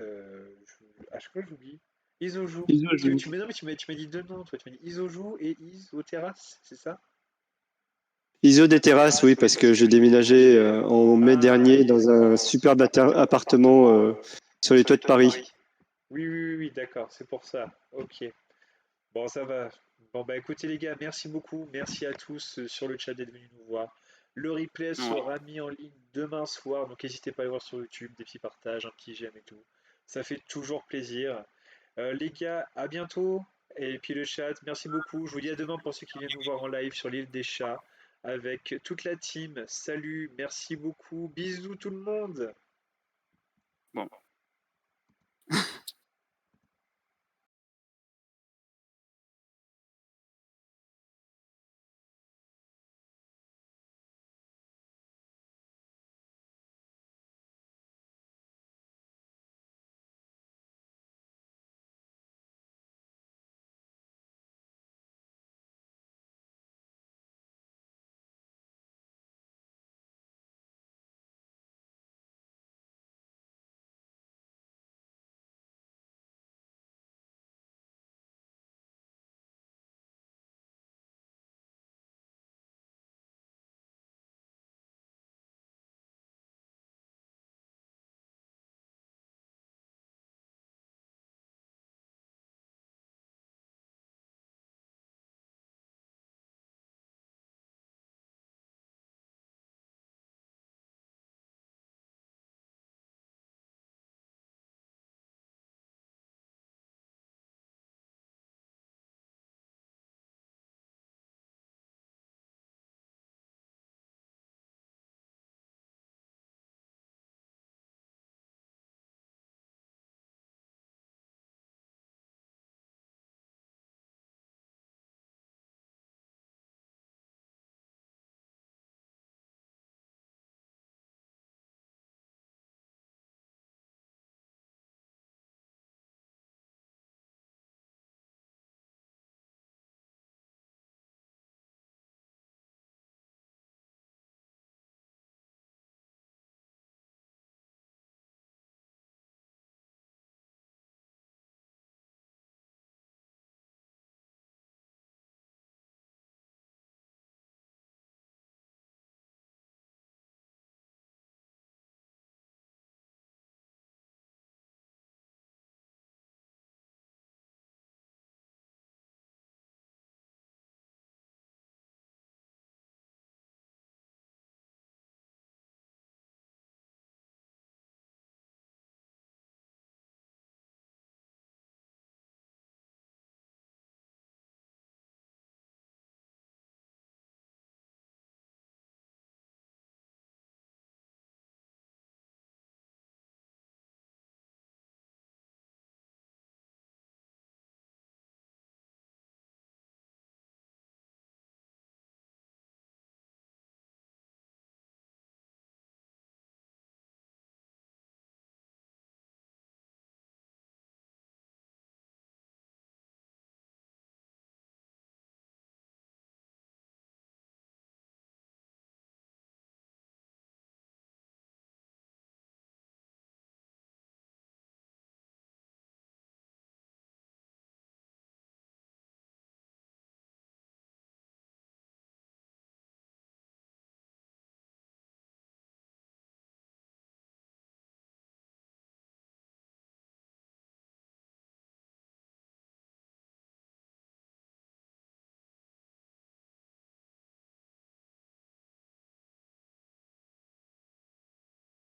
À chaque fois, j'oublie. Isoju. Parce que Isoju. non, mais tu m'as dit deux noms, toi. Tu m'as dit Isoju et Isoterrace, c'est ça? ISO des terrasses, oui, parce que j'ai déménagé en mai dernier dans un superbe appartement sur les toits de Paris. Oui, oui, oui, oui, d'accord, c'est pour ça. Ok. Bon, ça va. Bon, bah écoutez les gars, merci beaucoup. Merci à tous sur le chat d'être venus nous voir. Le replay Ouais. sera mis en ligne demain soir, donc n'hésitez pas à aller voir sur YouTube, des petits partages, un petit j'aime et tout. Ça fait toujours plaisir. Les gars, à bientôt. Et puis le chat, merci beaucoup. Je vous dis à demain pour ceux qui viennent nous voir en live sur l'île des chats avec toute la team. Salut, merci beaucoup. Bisous tout le monde. Bon.